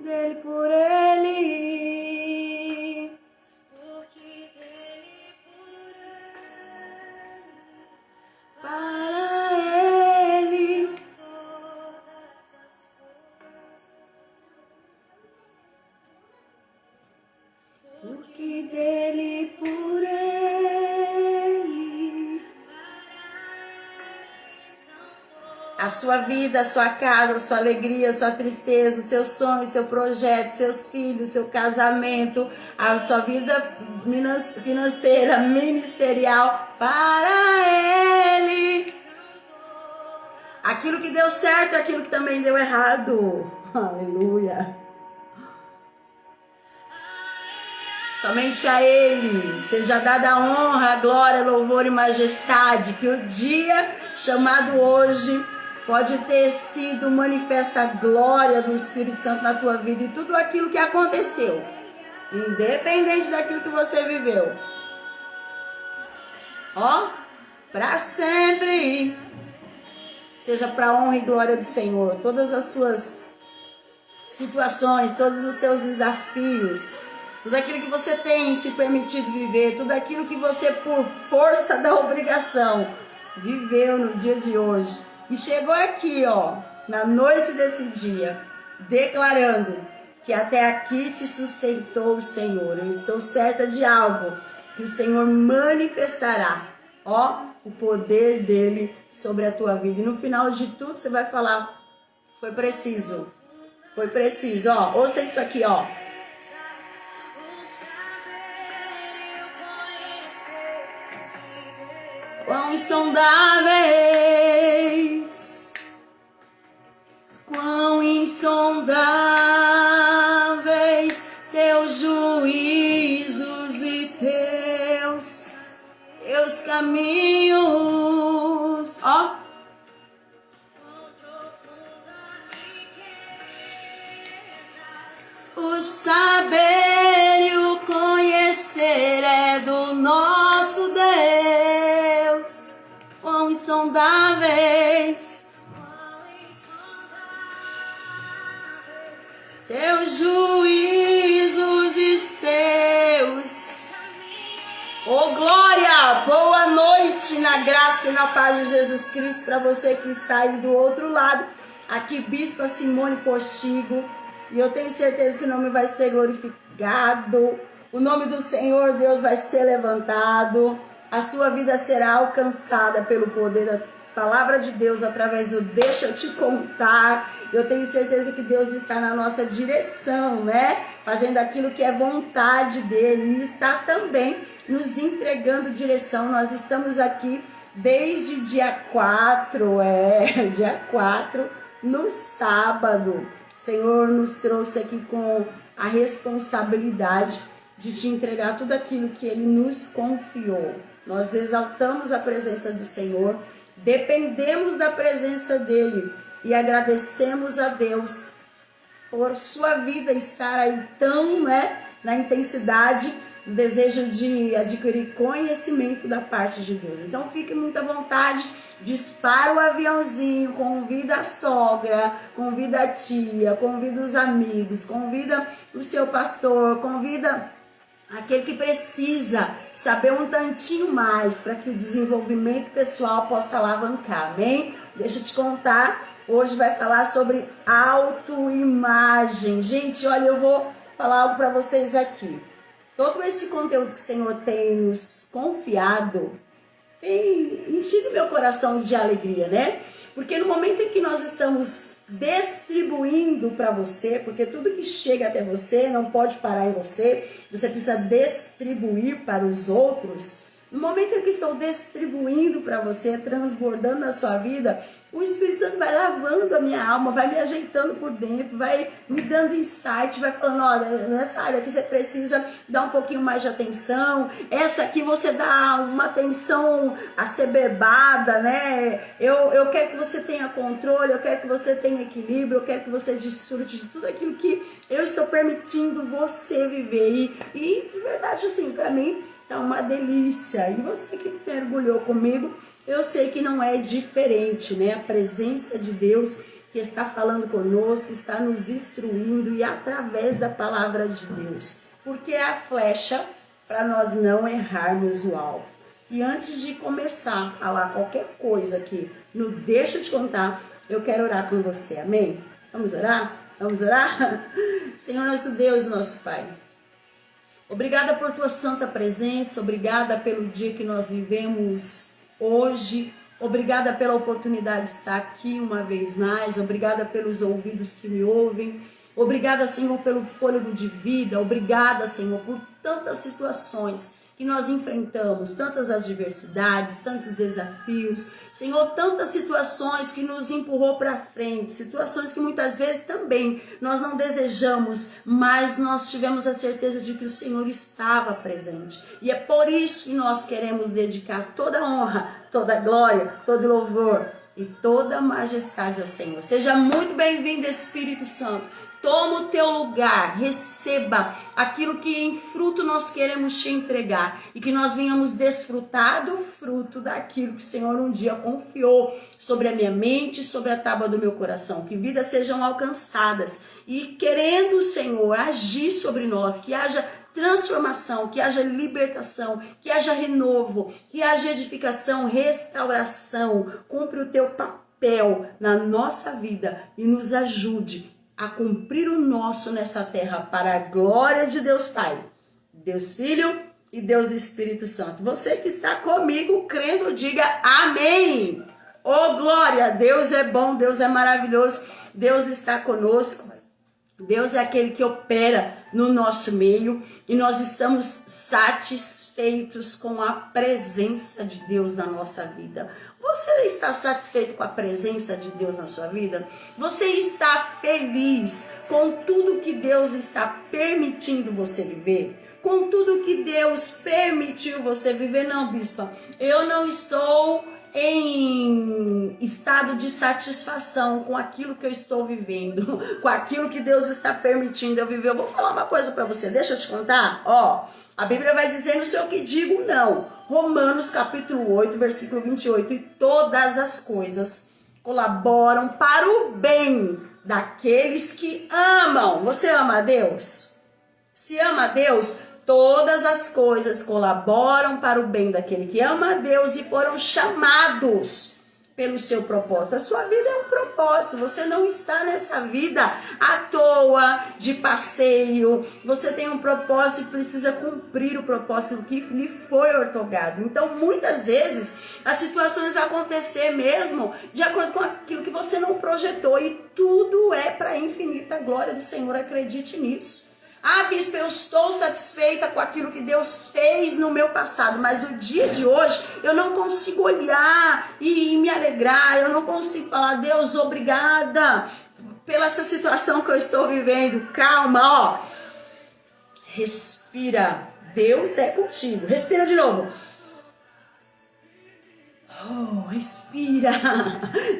dele, por ele. A sua vida, a sua casa, a sua alegria, a sua tristeza, o seu sonho, o seu projeto, seus filhos, seu casamento, a sua vida financeira, ministerial, para Ele. Aquilo que deu certo, aquilo que também deu errado. Aleluia. Somente a Ele seja dada a honra, a glória, louvor e majestade, que o dia chamado hoje pode ter sido manifesta a glória do Espírito Santo na tua vida e tudo aquilo que aconteceu, independente daquilo que você viveu. Ó, para sempre, seja para a honra e glória do Senhor, todas as suas situações, todos os teus desafios, tudo aquilo que você tem se permitido viver, tudo aquilo que você, por força da obrigação, viveu no dia de hoje. E chegou aqui, ó, na noite desse dia, declarando que até aqui te sustentou o Senhor. Eu estou certa de algo, que o Senhor manifestará, ó, o poder dele sobre a tua vida. E no final de tudo você vai falar, foi preciso, ó, ouça isso aqui, ó. Quão insondáveis teus juízos e teus caminhos, ó. O saber e o conhecer é do nosso Deus. Quão insondáveis seus juízos e seus. Oh, glória! Boa noite na graça e na paz de Jesus Cristo para você que está aí do outro lado. Aqui, Bispa Simone Postigo. E eu tenho certeza que o nome vai ser glorificado. O nome do Senhor, Deus, vai ser levantado. A sua vida será alcançada pelo poder da palavra de Deus através do Deixa Eu Te Contar. Eu tenho certeza que Deus está na nossa direção, né? Fazendo aquilo que é vontade dele. E está também nos entregando direção. Nós estamos aqui desde dia 4, dia 4, no sábado. O Senhor nos trouxe aqui com a responsabilidade de te entregar tudo aquilo que Ele nos confiou. Nós exaltamos a presença do Senhor, dependemos da presença dEle e agradecemos a Deus por sua vida estar aí tão, né, na intensidade do desejo de adquirir conhecimento da parte de Deus. Então fique muito à vontade, dispara o aviãozinho, convida a sogra, convida a tia, convida os amigos, convida o seu pastor, convida aquele que precisa saber um tantinho mais para que o desenvolvimento pessoal possa alavancar, amém? Deixa eu te contar, hoje vai falar sobre autoimagem. Gente, olha, eu vou falar algo para vocês aqui. Todo esse conteúdo que o Senhor tem nos confiado tem enchido meu coração de alegria, né? Porque no momento em que nós estamos distribuindo para você, porque tudo que chega até você não pode parar em você, você precisa distribuir para os outros. No momento em que estou distribuindo para você, transbordando na sua vida, o Espírito Santo vai lavando a minha alma, vai me ajeitando por dentro, vai me dando insight, vai falando, olha, nessa área aqui você precisa dar um pouquinho mais de atenção, essa aqui você dá uma atenção aceberbada, né? Eu quero que você tenha controle, eu quero que você tenha equilíbrio, eu quero que você desfrute de tudo aquilo que eu estou permitindo você viver. E de verdade, assim, para mim, tá uma delícia. E você que mergulhou comigo, eu sei que não é diferente, né? A presença de Deus que está falando conosco, está nos instruindo e através da palavra de Deus. Porque é a flecha para nós não errarmos o alvo. E antes de começar a falar qualquer coisa aqui no Deixa eu te contar, eu quero orar com você, amém? Vamos orar? Vamos orar? Senhor nosso Deus, nosso Pai, obrigada por tua santa presença, obrigada pelo dia que nós vivemos hoje, obrigada pela oportunidade de estar aqui uma vez mais, obrigada pelos ouvidos que me ouvem, obrigada, Senhor, pelo fôlego de vida, obrigada, Senhor, por tantas situações que nós enfrentamos, tantas adversidades, tantos desafios, Senhor, tantas situações que nos empurrou para frente, situações que muitas vezes também nós não desejamos, mas nós tivemos a certeza de que o Senhor estava presente. E é por isso que nós queremos dedicar toda a honra, toda a glória, todo louvor e toda a majestade ao Senhor. Seja muito bem-vindo, Espírito Santo. Toma o teu lugar, receba aquilo que em fruto nós queremos te entregar e que nós venhamos desfrutar do fruto daquilo que o Senhor um dia confiou sobre a minha mente, sobre a tábua do meu coração. Que vidas sejam alcançadas e querendo o Senhor agir sobre nós, que haja transformação, que haja libertação, que haja renovo, que haja edificação, restauração. Cumpre o teu papel na nossa vida e nos ajude a cumprir o nosso nessa terra para a glória de Deus Pai, Deus Filho e Deus Espírito Santo. Você que está comigo crendo, diga amém. Oh glória, Deus é bom, Deus é maravilhoso, Deus está conosco. Deus é aquele que opera no nosso meio e nós estamos satisfeitos com a presença de Deus na nossa vida. Você está satisfeito com a presença de Deus na sua vida? Você está feliz com tudo que Deus está permitindo você viver? Com tudo que Deus permitiu você viver? Não, bispa, eu não estou em estado de satisfação com aquilo que eu estou vivendo, com aquilo que Deus está permitindo eu viver. Eu vou falar uma coisa para você, deixa eu te contar. A Bíblia vai dizer no seu que digo não. Romanos capítulo 8, versículo 28. E todas as coisas colaboram para o bem daqueles que amam. Você ama a Deus? Se ama a Deus, todas as coisas colaboram para o bem daquele que ama a Deus e foram chamados pelo seu propósito. A sua vida é um propósito. Você não está nessa vida à toa, de passeio. Você tem um propósito e precisa cumprir o propósito que lhe foi outorgado. Então, muitas vezes, as situações vão acontecer mesmo de acordo com aquilo que você não projetou. E tudo é para a infinita glória do Senhor. Acredite nisso. Ah, bispo, eu estou satisfeita com aquilo que Deus fez no meu passado, mas o dia de hoje eu não consigo olhar e me alegrar, eu não consigo falar, Deus, obrigada pela essa situação que eu estou vivendo. Calma, respira, Deus é contigo. Respira de novo. Respira,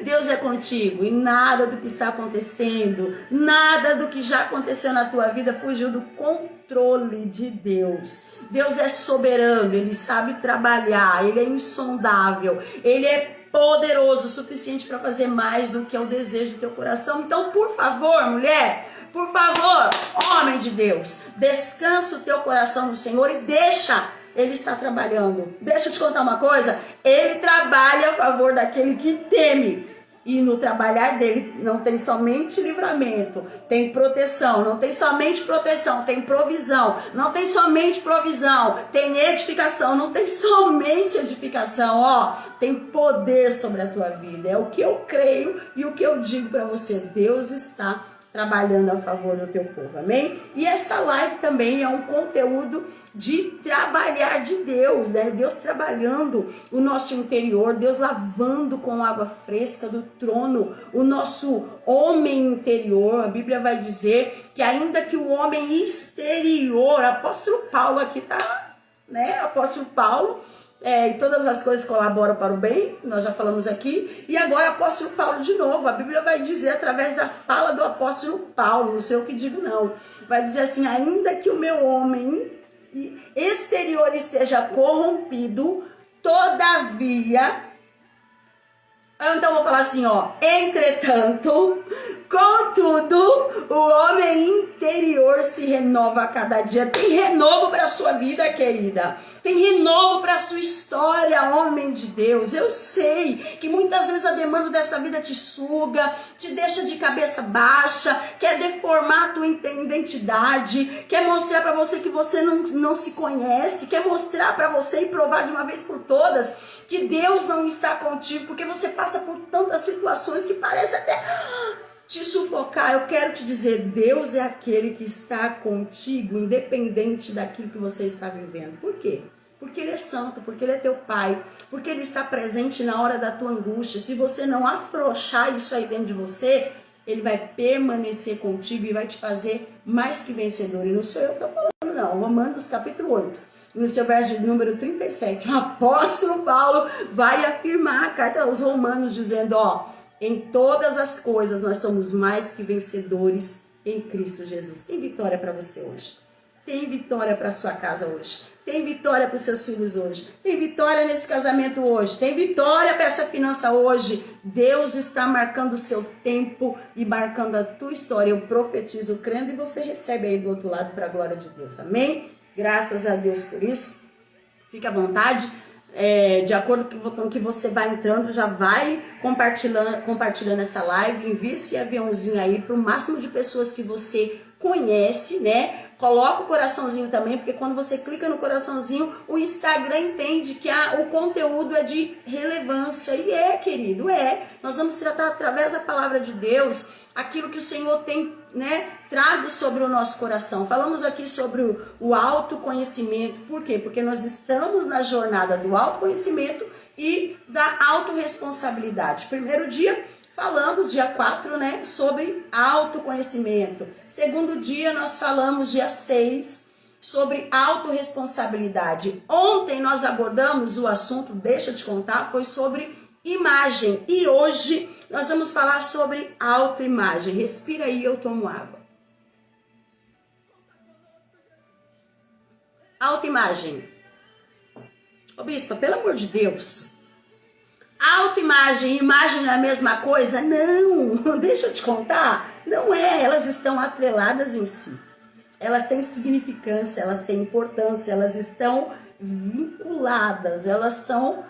Deus é contigo e nada do que está acontecendo, nada do que já aconteceu na tua vida fugiu do controle de Deus. Deus é soberano, Ele sabe trabalhar, Ele é insondável, Ele é poderoso o suficiente para fazer mais do que é o desejo do teu coração. Então, por favor, mulher, por favor, homem de Deus, descansa o teu coração no Senhor e deixa Ele está trabalhando. Deixa eu te contar uma coisa. Ele trabalha a favor daquele que teme. E no trabalhar dele não tem somente livramento, tem proteção. Não tem somente proteção, tem provisão. Não tem somente provisão, tem edificação. Não tem somente edificação. Tem poder sobre a tua vida. É o que eu creio e o que eu digo para você. Deus está trabalhando a favor do teu povo. Amém? E essa live também é um conteúdo de trabalhar de Deus, né? Deus trabalhando o nosso interior, Deus lavando com água fresca do trono o nosso homem interior. A Bíblia vai dizer que ainda que o homem exterior, apóstolo Paulo aqui tá, né? Apóstolo Paulo, e todas as coisas colaboram para o bem, nós já falamos aqui, e agora apóstolo Paulo de novo. A Bíblia vai dizer através da fala do apóstolo Paulo, não sei o que digo não, vai dizer assim, ainda que o meu homem exterior esteja corrompido, todavia Então eu vou falar assim, ó. Entretanto, contudo, o homem interior se renova a cada dia. Tem renovo para sua vida, querida. Tem renovo para sua história, homem de Deus. Eu sei que muitas vezes a demanda dessa vida te suga, te deixa de cabeça baixa, quer deformar a tua identidade, quer mostrar para você que você não se conhece, quer mostrar para você e provar de uma vez por todas que Deus não está contigo, porque você passa por tantas situações que parece até te sufocar. Eu quero te dizer, Deus é aquele que está contigo, independente daquilo que você está vivendo. Por quê? Porque Ele é santo, porque Ele é teu Pai, porque Ele está presente na hora da tua angústia. Se você não afrouxar isso aí dentro de você, Ele vai permanecer contigo e vai te fazer mais que vencedor. E não sou eu que estou falando, não. Romanos capítulo 8. No seu verso de número 37, o apóstolo Paulo vai afirmar a carta aos Romanos, dizendo, ó, em todas as coisas nós somos mais que vencedores em Cristo Jesus. Tem vitória para você hoje. Tem vitória para sua casa hoje. Tem vitória para os seus filhos hoje. Tem vitória nesse casamento hoje. Tem vitória para essa finança hoje. Deus está marcando o seu tempo e marcando a tua história. Eu profetizo crendo e você recebe aí do outro lado para a glória de Deus. Amém? Graças a Deus por isso. Fique à vontade. De acordo com o que você vai entrando, já vai compartilhando essa live. Envie esse aviãozinho aí para o máximo de pessoas que você conhece, né? Coloca o coraçãozinho também, porque quando você clica no coraçãozinho, o Instagram entende que o conteúdo é de relevância. E querido, Nós vamos tratar através da palavra de Deus aquilo que o Senhor tem, né, trago sobre o nosso coração. Falamos aqui sobre o autoconhecimento. Por quê? Porque nós estamos na jornada do autoconhecimento e da autorresponsabilidade. Primeiro dia, falamos, dia 4, né, sobre autoconhecimento. Segundo dia, nós falamos, dia 6, sobre autorresponsabilidade. Ontem nós abordamos o assunto, deixa eu te contar, foi sobre imagem. E hoje nós vamos falar sobre autoimagem. Respira aí, eu tomo água. Autoimagem. Ô bispa, pelo amor de Deus, autoimagem e imagem não é a mesma coisa? Não, deixa eu te contar. Não é, elas estão atreladas em si. Elas têm significância, elas têm importância, elas estão vinculadas, elas são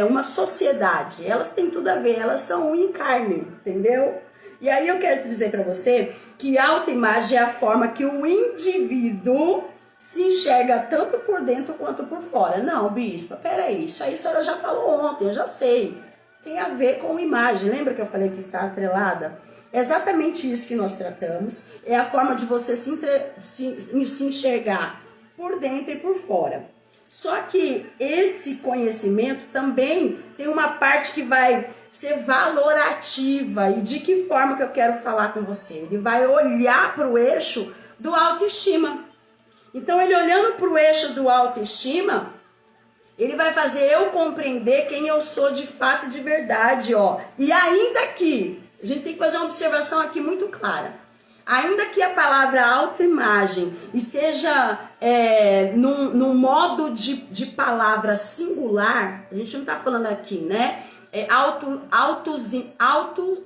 uma sociedade, elas têm tudo a ver, elas são um em carne, entendeu? E aí eu quero te dizer para você que autoimagem é a forma que o indivíduo se enxerga tanto por dentro quanto por fora. Não, bispa, peraí, isso aí a senhora já falou ontem, eu já sei. Tem a ver com imagem, lembra que eu falei que está atrelada? É exatamente isso que nós tratamos, é a forma de você se enxergar por dentro e por fora. Só que esse conhecimento também tem uma parte que vai ser valorativa. E de que forma que eu quero falar com você? Ele vai olhar para o eixo do autoestima. Então, ele olhando para o eixo do autoestima, ele vai fazer eu compreender quem eu sou de fato e de verdade, ó. E ainda que, a gente tem que fazer uma observação aqui muito clara. Ainda que a palavra autoimagem esteja num modo de palavra singular, a gente não está falando aqui, né?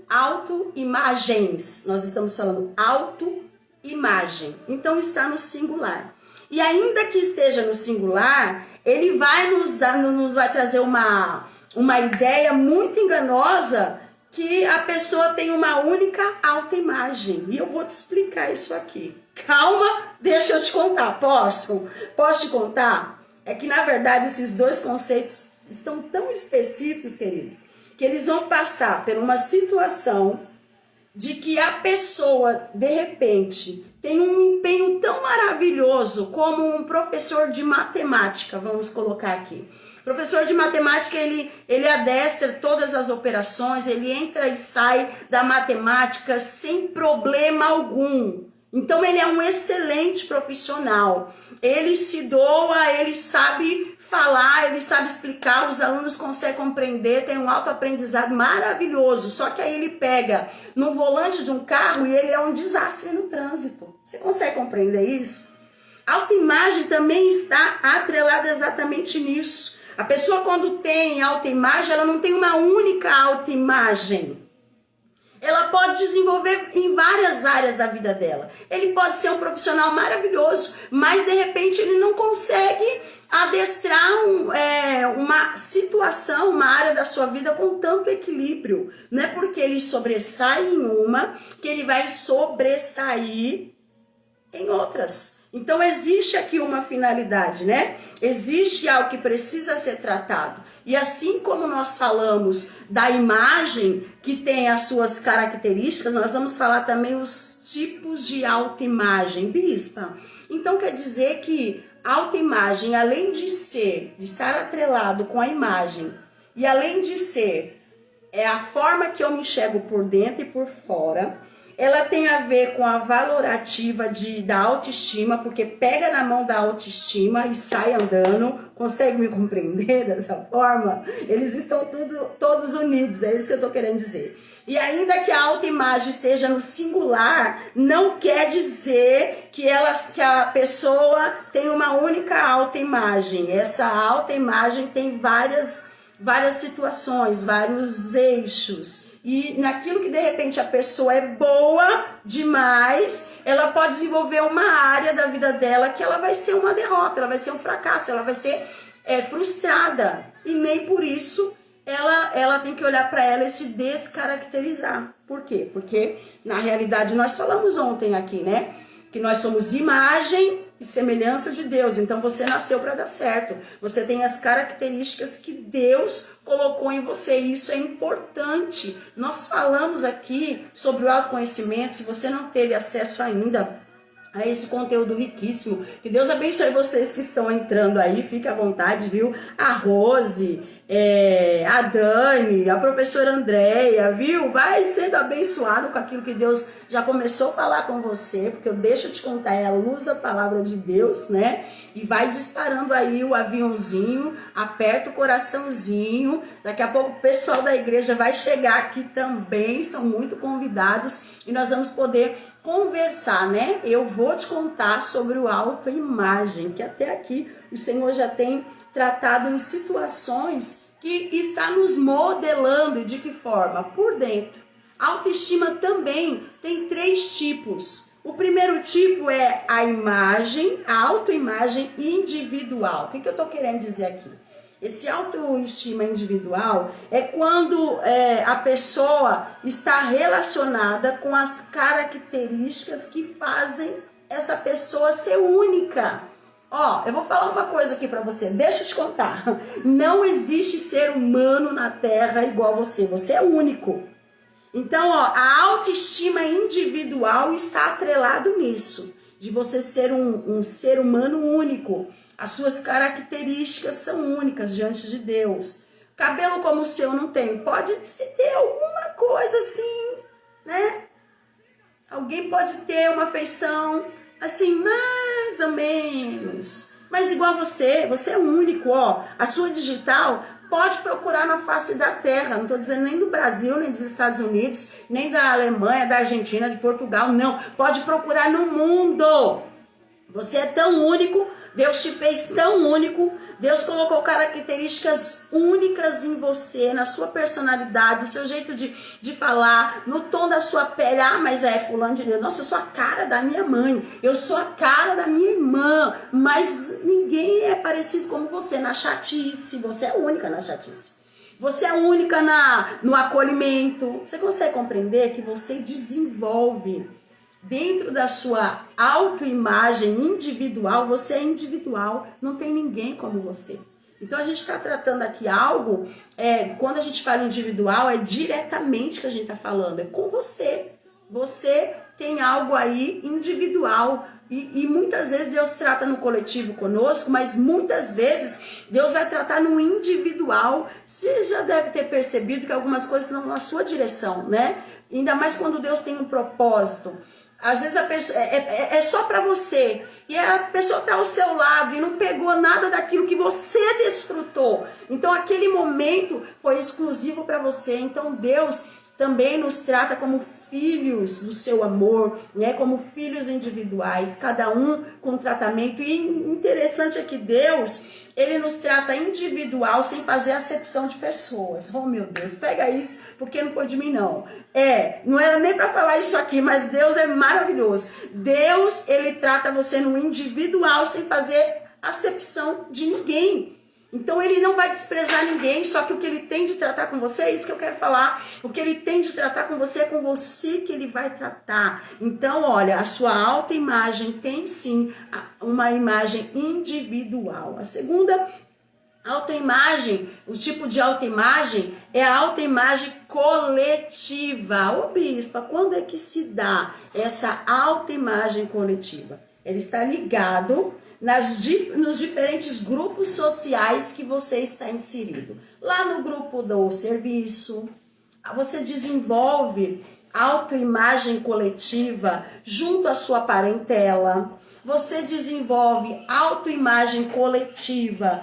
Autoimagens. Nós estamos falando autoimagem. Então está no singular. E ainda que esteja no singular, ele vai nos vai trazer uma ideia muito enganosa que a pessoa tem uma única autoimagem. E eu vou te explicar isso aqui. Calma, deixa eu te contar. Posso te contar? É que, na verdade, esses dois conceitos estão tão específicos, queridos, que eles vão passar por uma situação de que a pessoa, de repente, tem um empenho tão maravilhoso como um professor de matemática, vamos colocar aqui. Professor de matemática, ele adestra todas as operações, ele entra e sai da matemática sem problema algum. Então, ele é um excelente profissional. Ele se doa, ele sabe falar, ele sabe explicar, os alunos conseguem compreender, tem um autoaprendizado maravilhoso. Só que aí ele pega no volante de um carro e ele é um desastre no trânsito. Você consegue compreender isso? A autoimagem também está atrelada exatamente nisso. A pessoa, quando tem autoimagem, ela não tem uma única autoimagem. Ela pode desenvolver em várias áreas da vida dela. Ele pode ser um profissional maravilhoso, mas de repente ele não consegue adestrar uma situação, uma área da sua vida com tanto equilíbrio. Não é porque ele sobressai em uma que ele vai sobressair em outras. Então existe aqui uma finalidade, né? Existe algo que precisa ser tratado. E assim como nós falamos da imagem que tem as suas características, nós vamos falar também os tipos de autoimagem, bispa. Então quer dizer que autoimagem, além de estar atrelado com a imagem, e além de ser a forma que eu me enxergo por dentro e por fora, ela tem a ver com a valorativa da autoestima, porque pega na mão da autoestima e sai andando. Consegue me compreender dessa forma? Eles estão todos unidos, é isso que eu estou querendo dizer. E ainda que a autoimagem esteja no singular, não quer dizer que a pessoa tem uma única autoimagem. Essa autoimagem tem várias situações, vários eixos. E naquilo que de repente a pessoa é boa demais, ela pode desenvolver uma área da vida dela que ela vai ser uma derrota, ela vai ser um fracasso, ela vai ser frustrada. E nem por isso ela tem que olhar para ela e se descaracterizar. Por quê? Porque na realidade nós falamos ontem aqui, né? Que nós somos imagem e semelhança de Deus. Então você nasceu para dar certo. Você tem as características que Deus colocou em você. E isso é importante. Nós falamos aqui sobre o autoconhecimento. Se você não teve acesso ainda a esse conteúdo riquíssimo, que Deus abençoe vocês que estão entrando aí, fique à vontade, viu? A Rose, a Dani, a professora Andréia, viu? Vai sendo abençoado com aquilo que Deus já começou a falar com você, porque eu deixo te contar, é a luz da palavra de Deus, né? E vai disparando aí o aviãozinho, aperta o coraçãozinho, daqui a pouco o pessoal da igreja vai chegar aqui também, são muito convidados, e nós vamos poder conversar, né? Eu vou te contar sobre o autoimagem, que até aqui o Senhor já tem tratado em situações que está nos modelando. E de que forma? Por dentro. A autoestima também tem 3 tipos. O primeiro tipo é a imagem, a autoimagem individual. O que eu tô querendo dizer aqui? Esse autoestima individual é quando a pessoa está relacionada com as características que fazem essa pessoa ser única. Ó, eu vou falar uma coisa aqui pra você, deixa eu te contar. Não existe ser humano na Terra igual a você, você é único. Então, ó, a autoestima individual está atrelado nisso, de você ser um ser humano único. As suas características são únicas diante de Deus. Cabelo como o seu não tem. Pode se ter alguma coisa assim, né? Alguém pode ter uma feição assim, mais ou menos. Mas igual você é único, ó. A sua digital pode procurar na face da terra. Não estou dizendo nem do Brasil, nem dos Estados Unidos, nem da Alemanha, da Argentina, de Portugal, não. Pode procurar no mundo. Você é tão único. Deus te fez tão único, Deus colocou características únicas em você, na sua personalidade, no seu jeito de falar, no tom da sua pele. Ah, mas fulano de Deus, nossa, eu sou a cara da minha mãe, eu sou a cara da minha irmã, mas ninguém é parecido como você na chatice, você é única na chatice. Você é única no acolhimento. Você consegue compreender que você desenvolve dentro da sua autoimagem individual, você é individual, não tem ninguém como você. Então a gente está tratando aqui algo, quando a gente fala individual, é diretamente que a gente está falando, é com você. Você tem algo aí individual. E muitas vezes Deus trata no coletivo conosco, mas muitas vezes Deus vai tratar no individual. Você já deve ter percebido que algumas coisas são na sua direção, né? Ainda mais quando Deus tem um propósito. Às vezes a pessoa é só para você e a pessoa está ao seu lado e não pegou nada daquilo que você desfrutou. Então aquele momento foi exclusivo para você. Então Deus também nos trata como filhos do seu amor, né? Como filhos individuais, cada um com tratamento. E interessante é que Deus, ele nos trata individual sem fazer acepção de pessoas. Oh, meu Deus, pega isso, porque não foi de mim, não. Não era nem para falar isso aqui, mas Deus é maravilhoso. Deus, ele trata você no individual sem fazer acepção de ninguém. Então ele não vai desprezar ninguém, só que o que ele tem de tratar com você é isso que eu quero falar. O que ele tem de tratar com você é com você que ele vai tratar. Então, olha, a sua autoimagem tem sim uma imagem individual. A segunda autoimagem, o tipo de autoimagem é a autoimagem coletiva. Ô bispa, quando é que se dá essa autoimagem coletiva? Ele está ligado nos diferentes grupos sociais que você está inserido. Lá no grupo do serviço, você desenvolve autoimagem coletiva junto à sua parentela. Você desenvolve autoimagem coletiva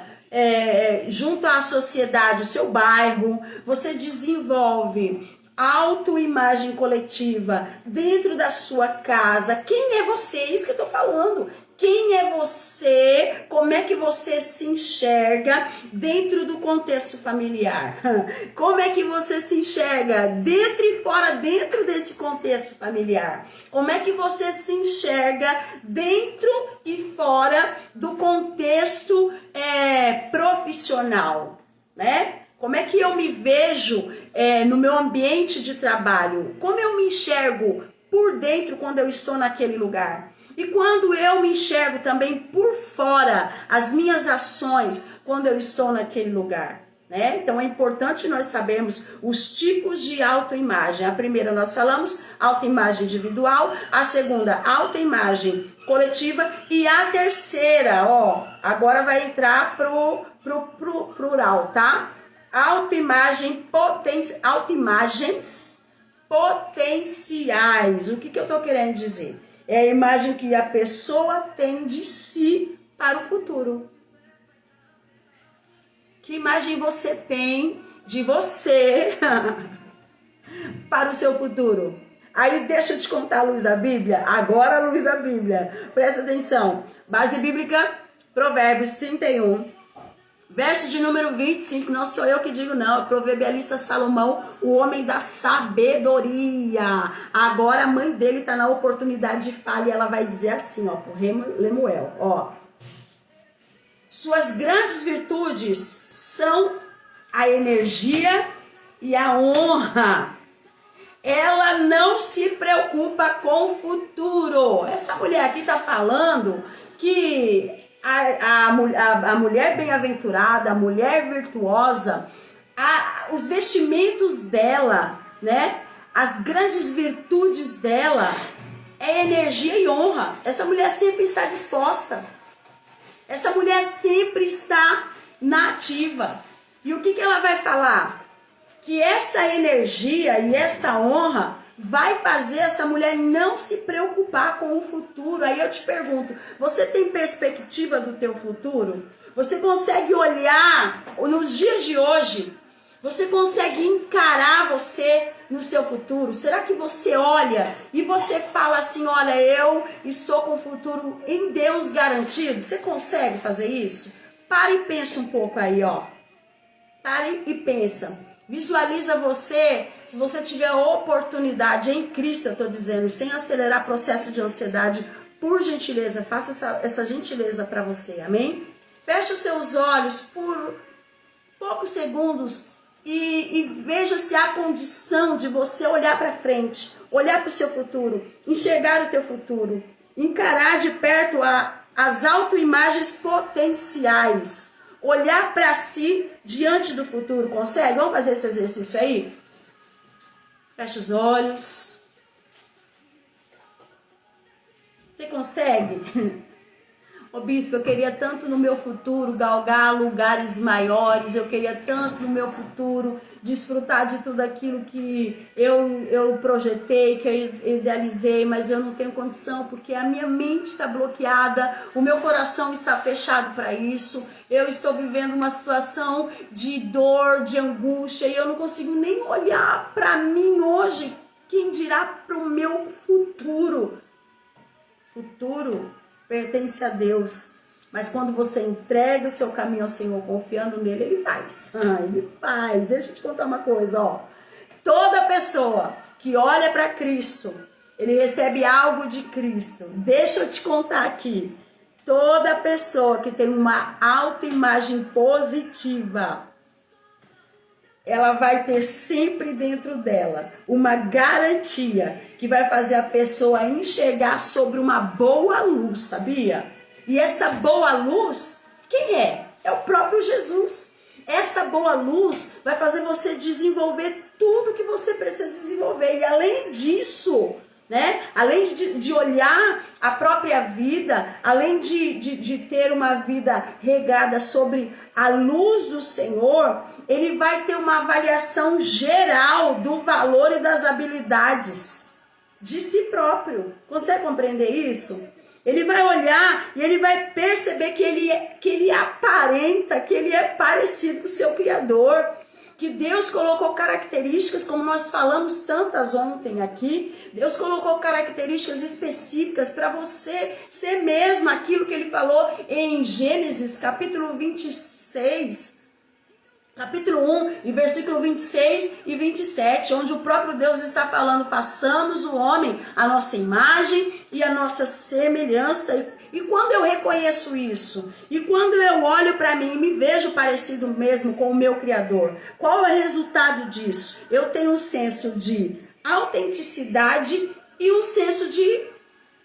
junto à sociedade, o seu bairro. Você desenvolve autoimagem coletiva dentro da sua casa. Quem é você? Isso que eu tô falando. Quem é você? Como é que você se enxerga dentro do contexto familiar? Como é que você se enxerga dentro e fora, dentro desse contexto familiar? Como é que você se enxerga dentro e fora do contexto profissional, né? Como é que eu me vejo no meu ambiente de trabalho? Como eu me enxergo por dentro quando eu estou naquele lugar? E quando eu me enxergo também por fora, as minhas ações, quando eu estou naquele lugar, né? Então é importante nós sabermos os tipos de autoimagem. A primeira nós falamos, autoimagem individual. A segunda, autoimagem coletiva. E a terceira, agora vai entrar pro plural, tá? Autoimagens potenciais. O que eu tô querendo dizer? É a imagem que a pessoa tem de si para o futuro. Que imagem você tem de você para o seu futuro? Aí deixa eu te contar a luz da Bíblia. Agora a luz da Bíblia. Presta atenção. Base bíblica, Provérbios 31. Verso de número 25, não sou eu que digo não, é o proverbialista Salomão, o homem da sabedoria. Agora a mãe dele está na oportunidade de fala e ela vai dizer assim, pro Lemuel, suas grandes virtudes são a energia e a honra. Ela não se preocupa com o futuro. Essa mulher aqui está falando que a mulher bem-aventurada, a mulher virtuosa, os vestimentos dela, né? As grandes virtudes dela é energia e honra. Essa mulher sempre está disposta. Essa mulher sempre está na ativa. E o que ela vai falar? Que essa energia e essa honra vai fazer essa mulher não se preocupar com o futuro. Aí eu te pergunto, você tem perspectiva do teu futuro? Você consegue olhar nos dias de hoje? Você consegue encarar você no seu futuro? Será que você olha e você fala assim, olha, eu estou com o futuro em Deus garantido? Você consegue fazer isso? Para e pensa um pouco aí, Pare e pensa. Visualiza você, se você tiver a oportunidade em Cristo, eu estou dizendo, sem acelerar processo de ansiedade, por gentileza, faça essa gentileza para você, amém? Feche os seus olhos por poucos segundos e veja se há condição de você olhar para frente, olhar para o seu futuro, enxergar o teu futuro, encarar de perto as autoimagens potenciais. Olhar para si diante do futuro, consegue? Vamos fazer esse exercício aí? Fecha os olhos. Você consegue? Ô bispo, eu queria tanto no meu futuro galgar lugares maiores, eu queria tanto no meu futuro desfrutar de tudo aquilo que eu projetei, que eu idealizei, mas eu não tenho condição, porque a minha mente está bloqueada, o meu coração está fechado para isso, eu estou vivendo uma situação de dor, de angústia, e eu não consigo nem olhar para mim hoje, quem dirá para o meu futuro? Futuro pertence a Deus, mas quando você entrega o seu caminho ao Senhor, confiando nele, ele faz. Ele faz. Deixa eu te contar uma coisa, ó. Toda pessoa que olha para Cristo, ele recebe algo de Cristo. Deixa eu te contar aqui. Toda pessoa que tem uma autoimagem positiva, ela vai ter sempre dentro dela uma garantia que vai fazer a pessoa enxergar sobre uma boa luz, sabia? E essa boa luz, quem é? É o próprio Jesus. Essa boa luz vai fazer você desenvolver tudo que você precisa desenvolver. E além disso, né? Além de olhar a própria vida, além de ter uma vida regada sobre a luz do Senhor, ele vai ter uma avaliação geral do valor e das habilidades de si próprio. Consegue compreender isso? Ele vai olhar e ele vai perceber que ele aparenta, que ele é parecido com o seu Criador, que Deus colocou características, como nós falamos tantas ontem aqui, Deus colocou características específicas para você ser mesmo aquilo que ele falou em Gênesis, capítulo 26, capítulo 1, e versículo 26 e 27, onde o próprio Deus está falando, façamos o homem a nossa imagem e a nossa semelhança. E quando eu reconheço isso, e quando eu olho para mim e me vejo parecido mesmo com o meu Criador, qual é o resultado disso? Eu tenho um senso de autenticidade e um senso de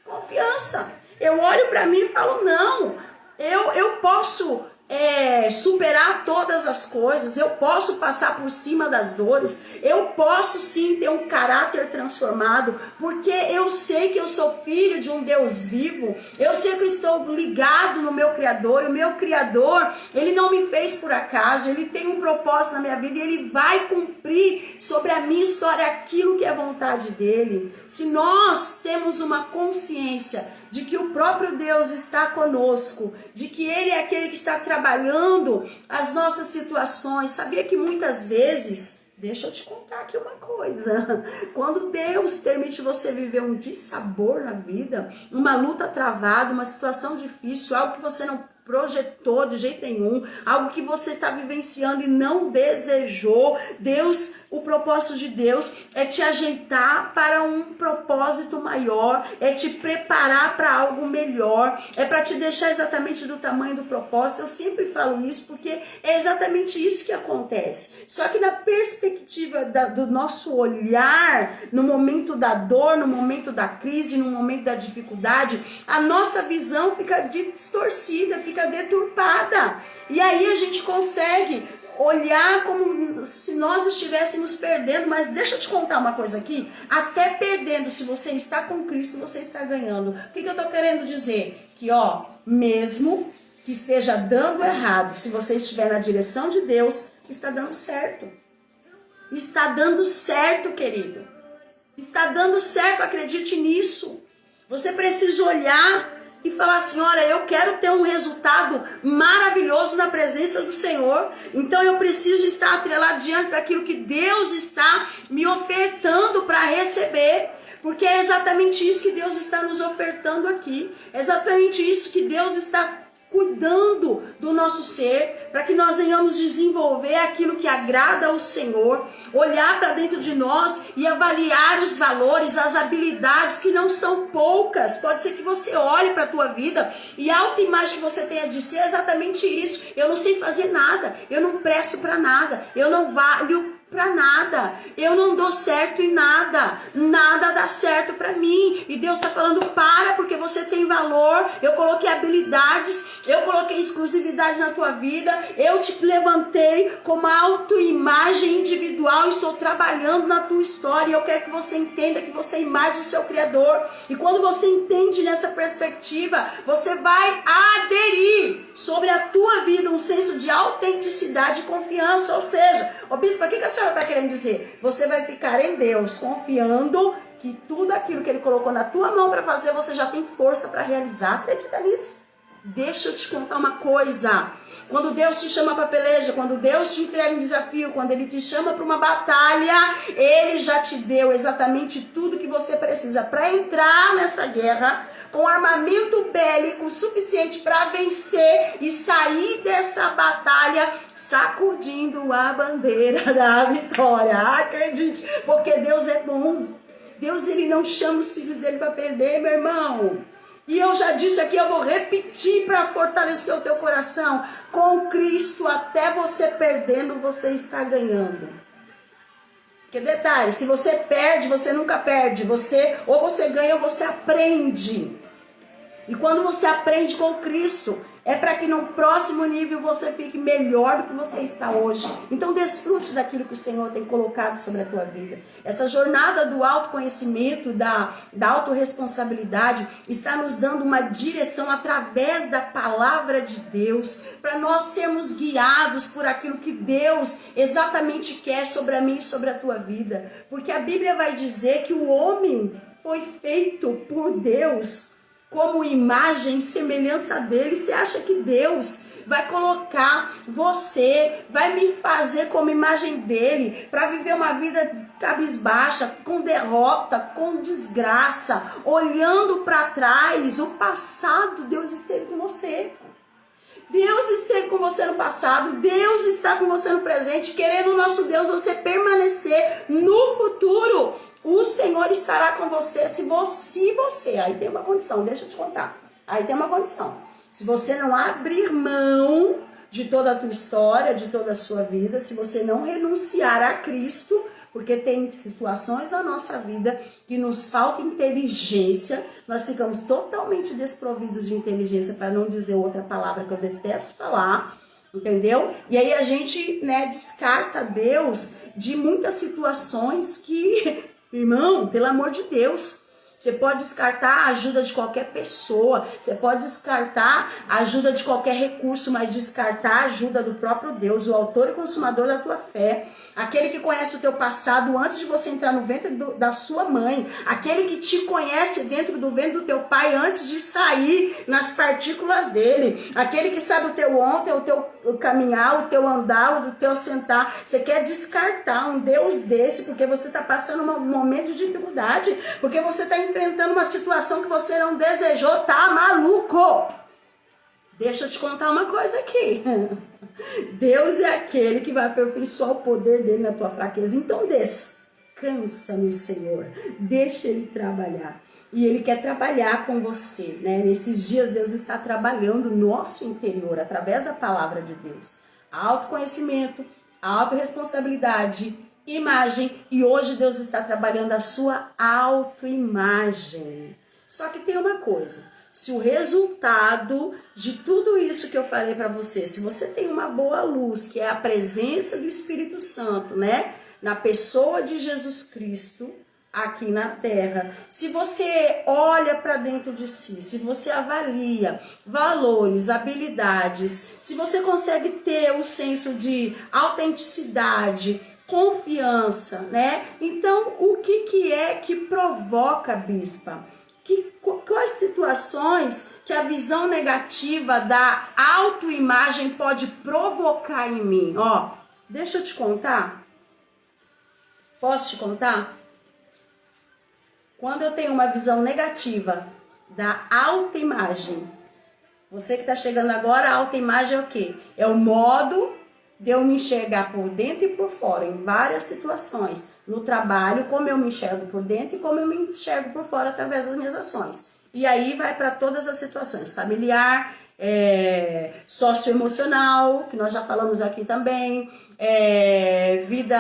confiança. Eu olho para mim e falo, não, eu posso superar todas as coisas, eu posso passar por cima das dores, eu posso sim ter um caráter transformado, porque eu sei que eu sou filho de um Deus vivo, eu sei que eu estou ligado no meu Criador, e o meu Criador, ele não me fez por acaso, ele tem um propósito na minha vida, e ele vai cumprir sobre a minha história aquilo que é vontade dele. Se nós temos uma consciência de que o próprio Deus está conosco, de que ele é aquele que está trabalhando as nossas situações. Sabia que muitas vezes, deixa eu te contar aqui uma coisa, quando Deus permite você viver um dissabor na vida, uma luta travada, uma situação difícil, algo que você não projetou de jeito nenhum, algo que você está vivenciando e não desejou, Deus, o propósito de Deus é te ajeitar para um propósito maior, é te preparar para algo melhor, é para te deixar exatamente do tamanho do propósito. Eu sempre falo isso porque é exatamente isso que acontece, só que na perspectiva do nosso olhar, no momento da dor, no momento da crise, no momento da dificuldade, a nossa visão fica distorcida, fica deturpada, e aí a gente consegue olhar como se nós estivéssemos perdendo. Mas deixa eu te contar uma coisa aqui, até perdendo, se você está com Cristo, você está ganhando. O que eu tô querendo dizer? Que mesmo que esteja dando errado, se você estiver na direção de Deus, está dando certo. Está dando certo, querido. Está dando certo, acredite nisso. Você precisa olhar e falar assim, olha, eu quero ter um resultado maravilhoso na presença do Senhor, então eu preciso estar atrelado diante daquilo que Deus está me ofertando para receber, porque é exatamente isso que Deus está nos ofertando aqui, é exatamente isso que Deus está cuidando do nosso ser, para que nós venhamos desenvolver aquilo que agrada ao Senhor, olhar para dentro de nós e avaliar os valores, as habilidades, que não são poucas. Pode ser que você olhe para a tua vida e a autoimagem que você tenha de si é exatamente isso. Eu não sei fazer nada, eu não presto para nada, eu não valho para nada, eu não dou certo em nada, nada dá certo para mim. E Deus está falando, para, porque você tem valor, eu coloquei habilidades eu coloquei exclusividade na tua vida, eu te levantei com uma autoimagem individual, estou trabalhando na tua história, eu quero que você entenda que você é a imagem do seu Criador, e quando você entende nessa perspectiva, você vai aderir sobre a tua vida um senso de autenticidade e confiança, ou seja, ô bispo, o que a senhora está querendo dizer? Você vai ficar em Deus, confiando que tudo aquilo que Ele colocou na tua mão para fazer, você já tem força para realizar. Acredita nisso? Deixa eu te contar uma coisa. Quando Deus te chama para peleja, quando Deus te entrega um desafio, quando Ele te chama para uma batalha, Ele já te deu exatamente tudo que você precisa para entrar nessa guerra com armamento bélico suficiente para vencer e sair dessa batalha sacudindo a bandeira da vitória. Acredite, porque Deus é bom. Deus, Ele não chama os filhos dele para perder, meu irmão. E eu já disse aqui, eu vou repetir para fortalecer o teu coração. Com Cristo, até você perdendo, você está ganhando. Porque detalhe, se você perde, você nunca perde. Ou você ganha ou você aprende. E quando você aprende com Cristo, é para que no próximo nível você fique melhor do que você está hoje. Então desfrute daquilo que o Senhor tem colocado sobre a tua vida. Essa jornada do autoconhecimento, da autorresponsabilidade, está nos dando uma direção através da palavra de Deus, para nós sermos guiados por aquilo que Deus exatamente quer sobre a mim e sobre a tua vida. Porque a Bíblia vai dizer que o homem foi feito por Deus como imagem e semelhança dele. Você acha que Deus vai colocar você, vai me fazer como imagem dele, para viver uma vida cabisbaixa, com derrota, com desgraça, olhando para trás? O passado, Deus esteve com você. Deus esteve com você no passado, Deus está com você no presente, querendo o nosso Deus você permanecer no futuro. O Senhor estará com você se você, aí tem uma condição, deixa eu te contar, aí tem uma condição. Se você não abrir mão de toda a tua história, de toda a sua vida, se você não renunciar a Cristo, porque tem situações na nossa vida que nos falta inteligência, nós ficamos totalmente desprovidos de inteligência, para não dizer outra palavra que eu detesto falar, entendeu? E aí a gente, descarta Deus de muitas situações que... Irmão, pelo amor de Deus, você pode descartar a ajuda de qualquer pessoa, você pode descartar a ajuda de qualquer recurso, mas descartar a ajuda do próprio Deus, o autor e consumador da tua fé, aquele que conhece o teu passado antes de você entrar no ventre da sua mãe, aquele que te conhece dentro do ventre do teu pai antes de sair nas partículas dele, aquele que sabe o teu ontem, o teu caminhar, o teu andar, o teu sentar. Você quer descartar um Deus desse porque você está passando um momento de dificuldade, porque você está enfrentando uma situação que você não desejou, tá maluco? Deixa eu te contar uma coisa aqui. Deus é aquele que vai aperfeiçoar o poder dele na tua fraqueza. Então descansa no Senhor, deixa Ele trabalhar. E Ele quer trabalhar com você, Nesses dias Deus está trabalhando no nosso interior, através da palavra de Deus. Autoconhecimento, autorresponsabilidade, imagem, e hoje Deus está trabalhando a sua autoimagem. Só que tem uma coisa, se o resultado de tudo isso que eu falei para você, se você tem uma boa luz, que é a presença do Espírito Santo, na pessoa de Jesus Cristo, aqui na terra, se você olha para dentro de si, se você avalia valores, habilidades, se você consegue ter o senso de autenticidade, confiança, Então, o que é que provoca, bispa? Quais situações que a visão negativa da autoimagem pode provocar em mim? Deixa eu te contar. Posso te contar? Quando eu tenho uma visão negativa da autoimagem, você que está chegando agora, a autoimagem é o quê? É o modo de eu me enxergar por dentro e por fora, em várias situações. No trabalho, como eu me enxergo por dentro e como eu me enxergo por fora através das minhas ações. E aí vai para todas as situações, familiar, socioemocional, que nós já falamos aqui também, vida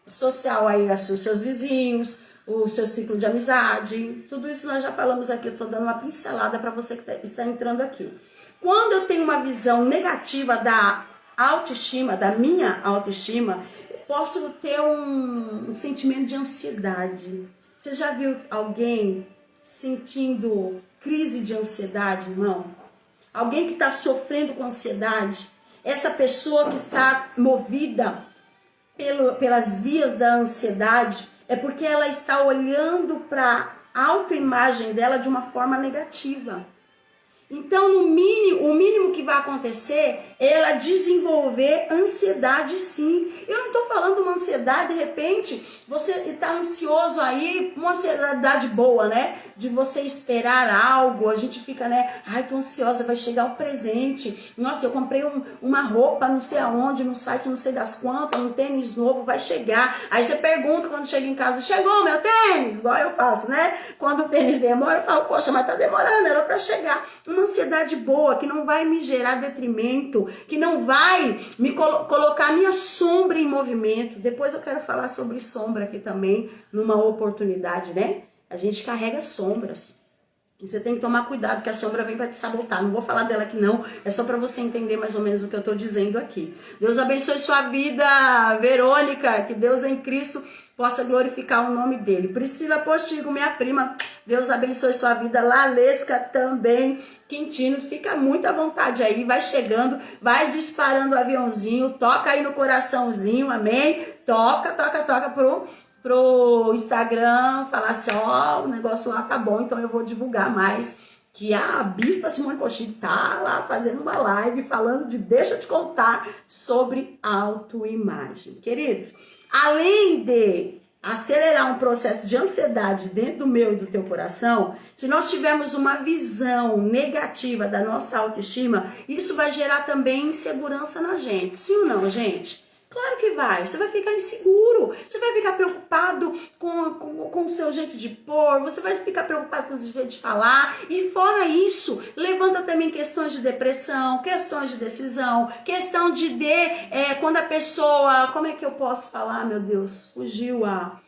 social aí, os seus vizinhos, o seu ciclo de amizade. Tudo isso nós já falamos aqui, eu estou dando uma pincelada para você que está entrando aqui. Quando eu tenho uma visão negativa da autoestima, da minha autoestima, eu posso ter um sentimento de ansiedade. Você já viu alguém sentindo crise de ansiedade, irmão? Alguém que está sofrendo com ansiedade? Essa pessoa que está movida pelas vias da ansiedade é porque ela está olhando para a autoimagem dela de uma forma negativa. Então, o mínimo que vai acontecer é ela desenvolver ansiedade, sim. Eu não estou falando uma ansiedade, de repente, você está ansioso aí, uma ansiedade boa, né? De você esperar algo, a gente fica, né? Ai, tô ansiosa, vai chegar o presente. Nossa, eu comprei uma roupa não sei aonde, no site não sei das quantas, um tênis novo, vai chegar. Aí você pergunta quando chega em casa, chegou meu tênis? Igual eu faço, né? Quando o tênis demora, eu falo, poxa, mas tá demorando, era para chegar. Uma ansiedade boa, que não vai me gerar detrimento, que não vai me colocar a minha sombra em movimento. Depois eu quero falar sobre sombra aqui também, numa oportunidade, né? A gente carrega sombras. E você tem que tomar cuidado, que a sombra vem para te sabotar. Não vou falar dela aqui não, é só para você entender mais ou menos o que eu estou dizendo aqui. Deus abençoe sua vida, Verônica, que Deus em Cristo possa glorificar o nome dele. Priscila Postigo, minha prima, Deus abençoe sua vida. Lalesca também. Quintinos, fica muito à vontade aí, vai chegando, vai disparando o aviãozinho, toca aí no coraçãozinho, amém? Toca pro Instagram, falar assim, ó, o negócio lá tá bom, então eu vou divulgar mais. Que a Bispa Simone Postigo tá lá fazendo uma live falando de, deixa eu te contar, sobre autoimagem. Queridos, além de acelerar um processo de ansiedade dentro do meu e do teu coração, se nós tivermos uma visão negativa da nossa autoestima, isso vai gerar também insegurança na gente. Sim ou não, gente? Claro que vai. Você vai ficar inseguro, você vai ficar preocupado com o seu jeito de pôr, você vai ficar preocupado com o seu jeito de falar. E fora isso, levanta também questões de depressão, questões de decisão, questão de quando a pessoa, como é que eu posso falar, meu Deus, fugiu a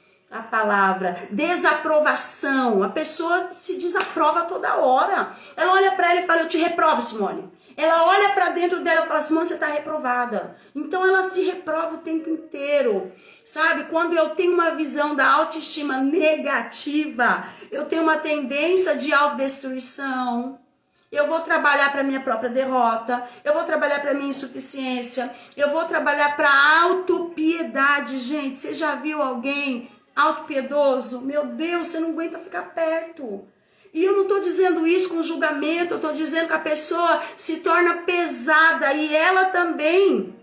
palavra, desaprovação. A pessoa se desaprova toda hora. Ela olha para ela e fala, eu te reprovo, Simone. Ela olha para dentro dela e fala, Simone, você está reprovada. Então ela se reprova o tempo inteiro. Sabe, quando eu tenho uma visão da autoestima negativa, eu tenho uma tendência de autodestruição. Eu vou trabalhar para minha própria derrota, eu vou trabalhar para minha insuficiência, eu vou trabalhar para autopiedade. Gente, você já viu alguém autopiedoso? Meu Deus, você não aguenta ficar perto. E eu não estou dizendo isso com julgamento, eu estou dizendo que a pessoa se torna pesada e ela também,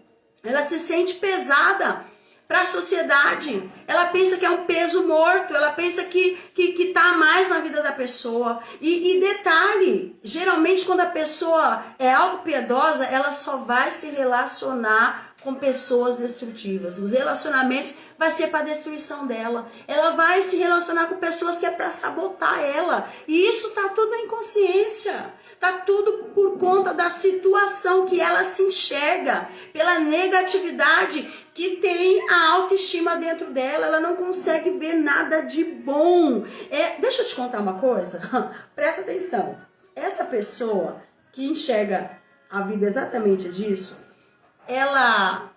ela se sente pesada para a sociedade. Ela pensa que é um peso morto, ela pensa que está a mais na vida da pessoa. E detalhe, geralmente quando a pessoa é autopiedosa, ela só vai se relacionar com pessoas destrutivas. Os relacionamentos vai ser para destruição dela. Ela vai se relacionar com pessoas que é para sabotar ela. E isso tá tudo na inconsciência. Tá tudo por conta da situação que ela se enxerga, pela negatividade que tem a autoestima dentro dela. Ela não consegue ver nada de bom. Deixa eu te contar uma coisa. Presta atenção. Essa pessoa que enxerga a vida exatamente disso, ela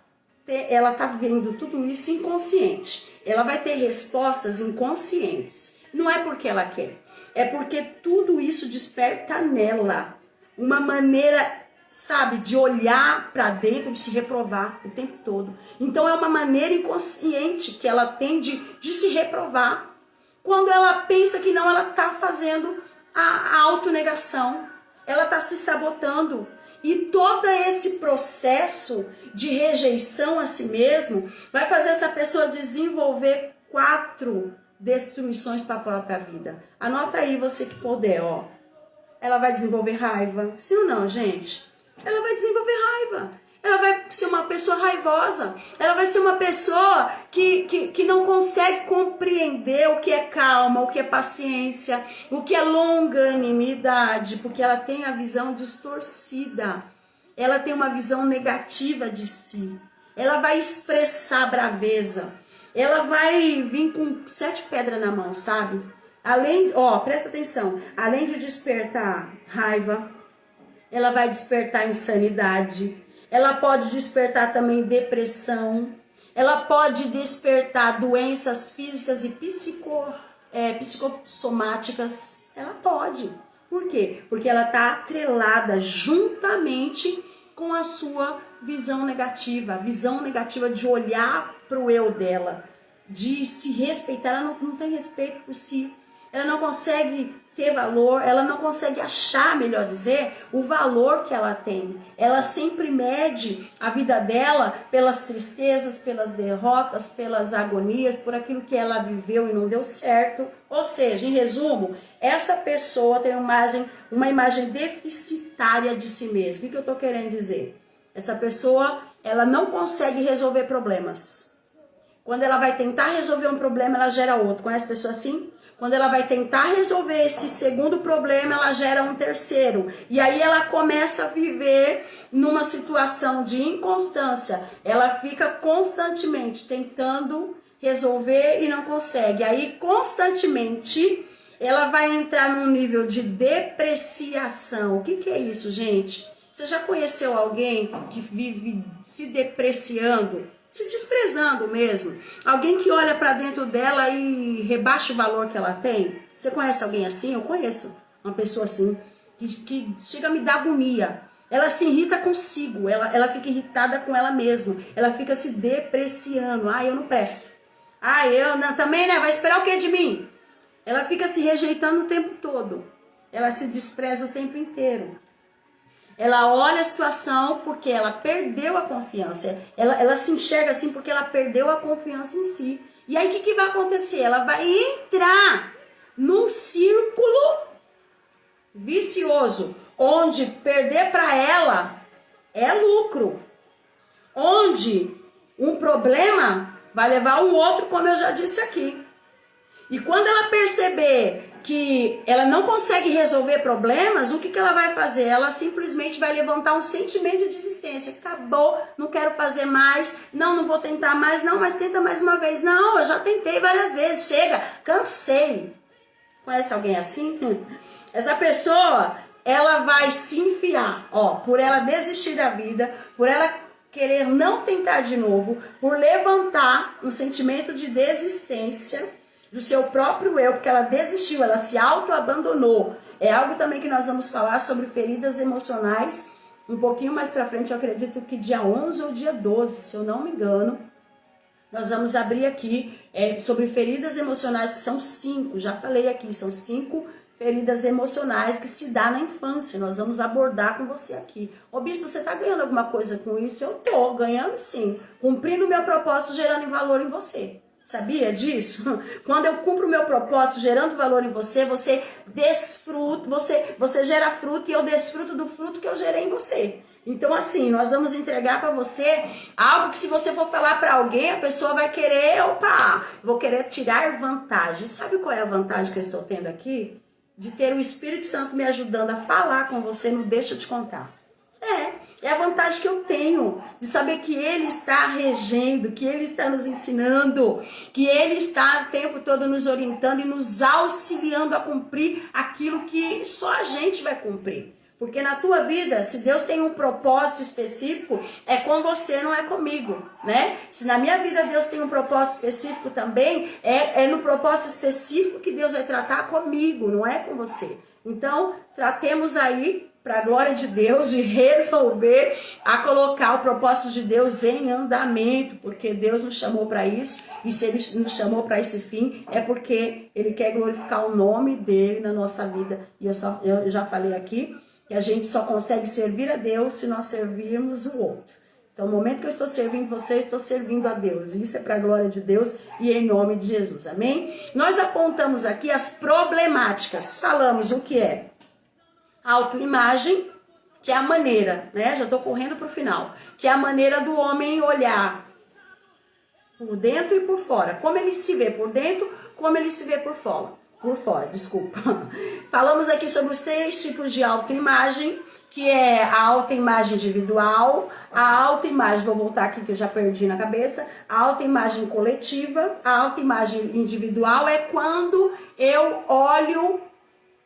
tá vendo tudo isso inconsciente. Ela vai ter respostas inconscientes. Não é porque ela quer. É porque tudo isso desperta nela uma maneira, sabe, de olhar para dentro, de se reprovar o tempo todo. Então é uma maneira inconsciente que ela tem de se reprovar. Quando ela pensa que não, ela tá fazendo a autonegação. Ela tá se sabotando. E todo esse processo de rejeição a si mesmo vai fazer essa pessoa desenvolver 4 destruições para a própria vida. Anota aí você que puder, ó. Ela vai desenvolver raiva. Sim ou não, gente? Ela vai desenvolver raiva. Ela vai ser uma pessoa raivosa. Ela vai ser uma pessoa que não consegue compreender o que é calma, o que é paciência, o que é longanimidade, porque ela tem a visão distorcida. Ela tem uma visão negativa de si. Ela vai expressar braveza. ela vai vir com 7 pedras na mão, sabe? Além, presta atenção, além de despertar raiva, ela vai despertar insanidade, ela pode despertar também depressão, ela pode despertar doenças físicas e psicossomáticas, ela pode. Por quê? Porque ela está atrelada juntamente com a sua visão negativa, a visão negativa de olhar para o eu dela, de se respeitar. Ela não tem respeito por si, ela não consegue ter valor, ela não consegue achar, melhor dizer, o valor que ela tem. Ela sempre mede a vida dela pelas tristezas, pelas derrotas, pelas agonias, por aquilo que ela viveu e não deu certo. Ou seja, em resumo, essa pessoa tem uma imagem deficitária de si mesma. O que eu estou querendo dizer? Essa pessoa, ela não consegue resolver problemas. Quando ela vai tentar resolver um problema, ela gera outro. Conhece pessoa assim? Quando ela vai tentar resolver esse segundo problema, ela gera um terceiro. E aí ela começa a viver numa situação de inconstância. Ela fica constantemente tentando resolver e não consegue. Aí, constantemente, ela vai entrar num nível de depreciação. O que é isso, gente? Você já conheceu alguém que vive se depreciando? Se desprezando mesmo. Alguém que olha para dentro dela e rebaixa o valor que ela tem. Você conhece alguém assim? Eu conheço uma pessoa assim, que chega a me dar agonia. Ela se irrita consigo, ela fica irritada com ela mesma. Ela fica se depreciando. Eu não presto. Eu não, também, né? Vai esperar o que de mim? Ela fica se rejeitando o tempo todo. Ela se despreza o tempo inteiro. Ela olha a situação porque ela perdeu a confiança. Ela se enxerga assim porque ela perdeu a confiança em si. E aí o que vai acontecer? Ela vai entrar num círculo vicioso, onde perder para ela é lucro. Onde um problema vai levar um outro, como eu já disse aqui. E quando ela perceber que ela não consegue resolver problemas, o que ela vai fazer? Ela simplesmente vai levantar um sentimento de desistência. Acabou, não quero fazer mais, não vou tentar mais, não, mas tenta mais uma vez. Não, eu já tentei várias vezes, chega, cansei. Conhece alguém assim? Essa pessoa, ela vai se enfiar, por ela desistir da vida, por ela querer não tentar de novo, por levantar um sentimento de desistência do seu próprio eu, porque ela desistiu, ela se auto-abandonou. É algo também que nós vamos falar sobre feridas emocionais, um pouquinho mais pra frente, eu acredito que dia 11 ou dia 12, se eu não me engano, nós vamos abrir aqui sobre feridas emocionais, que são 5, já falei aqui, são 5 feridas emocionais que se dá na infância, nós vamos abordar com você aqui. Bispo, você tá ganhando alguma coisa com isso? Eu tô ganhando sim, cumprindo o meu propósito, gerando valor em você. Sabia disso? Quando eu cumpro o meu propósito, gerando valor em você, você desfruta, você gera fruto e eu desfruto do fruto que eu gerei em você. Então assim, nós vamos entregar para você algo que se você for falar para alguém, a pessoa vai querer, vou querer tirar vantagem. Sabe qual é a vantagem que eu estou tendo aqui? De ter o Espírito Santo me ajudando a falar com você, não deixa eu te contar. É a vantagem que eu tenho de saber que Ele está regendo, que Ele está nos ensinando, que Ele está o tempo todo nos orientando e nos auxiliando a cumprir aquilo que só a gente vai cumprir. Porque na tua vida, se Deus tem um propósito específico, é com você, não é comigo, né? Se na minha vida Deus tem um propósito específico também, é no propósito específico que Deus vai tratar comigo, não é com você. Então, tratemos aí, para a glória de Deus, de resolver a colocar o propósito de Deus em andamento, porque Deus nos chamou para isso, e se Ele nos chamou para esse fim, é porque Ele quer glorificar o nome dEle na nossa vida. E eu já falei aqui, que a gente só consegue servir a Deus se nós servirmos o outro. Então, no momento que eu estou servindo você, eu estou servindo a Deus. Isso é para a glória de Deus e em nome de Jesus. Amém? Nós apontamos aqui as problemáticas. Falamos o que é autoimagem, que é a maneira, né? Já estou correndo para o final. Que é a maneira do homem olhar por dentro e por fora. Como ele se vê por dentro, como ele se vê por fora. Falamos aqui sobre os 3 tipos de autoimagem, que é a autoimagem individual, a autoimagem, vou voltar aqui que eu já perdi na cabeça, a autoimagem coletiva, a autoimagem individual é quando eu olho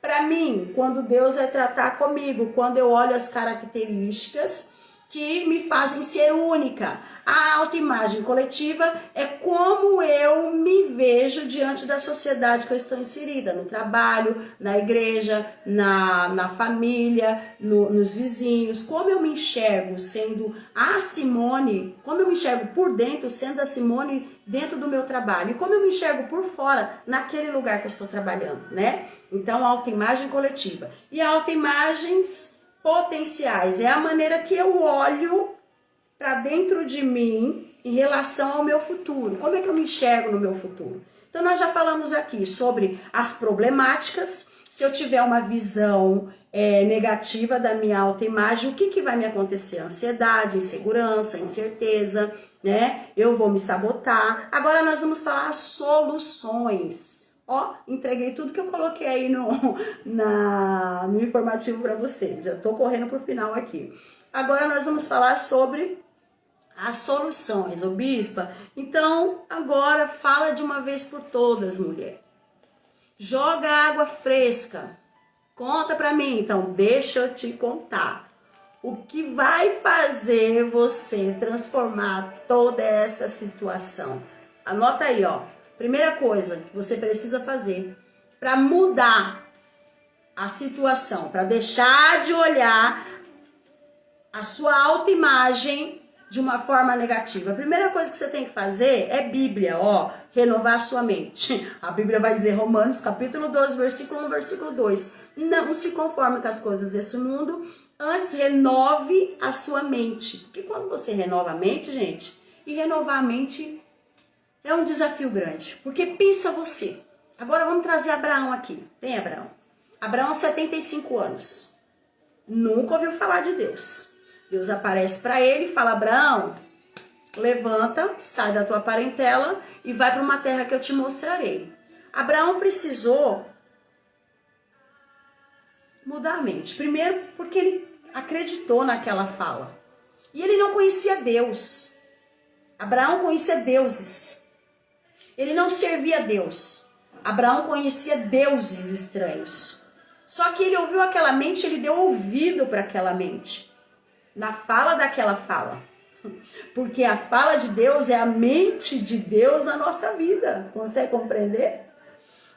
para mim, quando Deus vai tratar comigo, quando eu olho as características que me fazem ser única. A autoimagem coletiva é como eu me vejo diante da sociedade que eu estou inserida, no trabalho, na igreja, na família, nos vizinhos, como eu me enxergo sendo a Simone, como eu me enxergo por dentro sendo a Simone dentro do meu trabalho, e como eu me enxergo por fora naquele lugar que eu estou trabalhando, né? Então, a autoimagem coletiva. E a autoimagens potenciais é a maneira que eu olho para dentro de mim em relação ao meu futuro. Como é que eu me enxergo no meu futuro? Então, nós já falamos aqui sobre as problemáticas. Se eu tiver uma visão negativa da minha autoimagem, o que vai me acontecer? Ansiedade, insegurança, incerteza, né? Eu vou me sabotar. Agora, nós vamos falar soluções. Ó, entreguei tudo que eu coloquei aí no informativo para você. Já tô correndo pro final aqui. Agora nós vamos falar sobre as soluções, ô bispa. Então, agora fala de uma vez por todas, mulher. Joga água fresca. Conta pra mim. Então, deixa eu te contar. O que vai fazer você transformar toda essa situação? Anota aí, ó. Primeira coisa que você precisa fazer para mudar a situação, para deixar de olhar a sua autoimagem de uma forma negativa. A primeira coisa que você tem que fazer é Bíblia, ó, renovar a sua mente. A Bíblia vai dizer, Romanos capítulo 12, versículo 1, versículo 2. Não se conforme com as coisas desse mundo, antes renove a sua mente. Porque quando você renova a mente, gente, e renovar a mente é um desafio grande, porque pensa você. Agora vamos trazer Abraão aqui. Tem Abraão. Abraão, 75 anos. Nunca ouviu falar de Deus. Deus aparece para ele e fala, Abraão, levanta, sai da tua parentela e vai para uma terra que eu te mostrarei. Abraão precisou mudar a mente. Primeiro, porque ele acreditou naquela fala. E ele não conhecia Deus. Abraão conhecia deuses. Ele não servia a Deus. Abraão conhecia deuses estranhos. Só que ele ouviu aquela mente, ele deu ouvido para aquela mente. Na fala daquela fala. Porque a fala de Deus é a mente de Deus na nossa vida. Consegue compreender?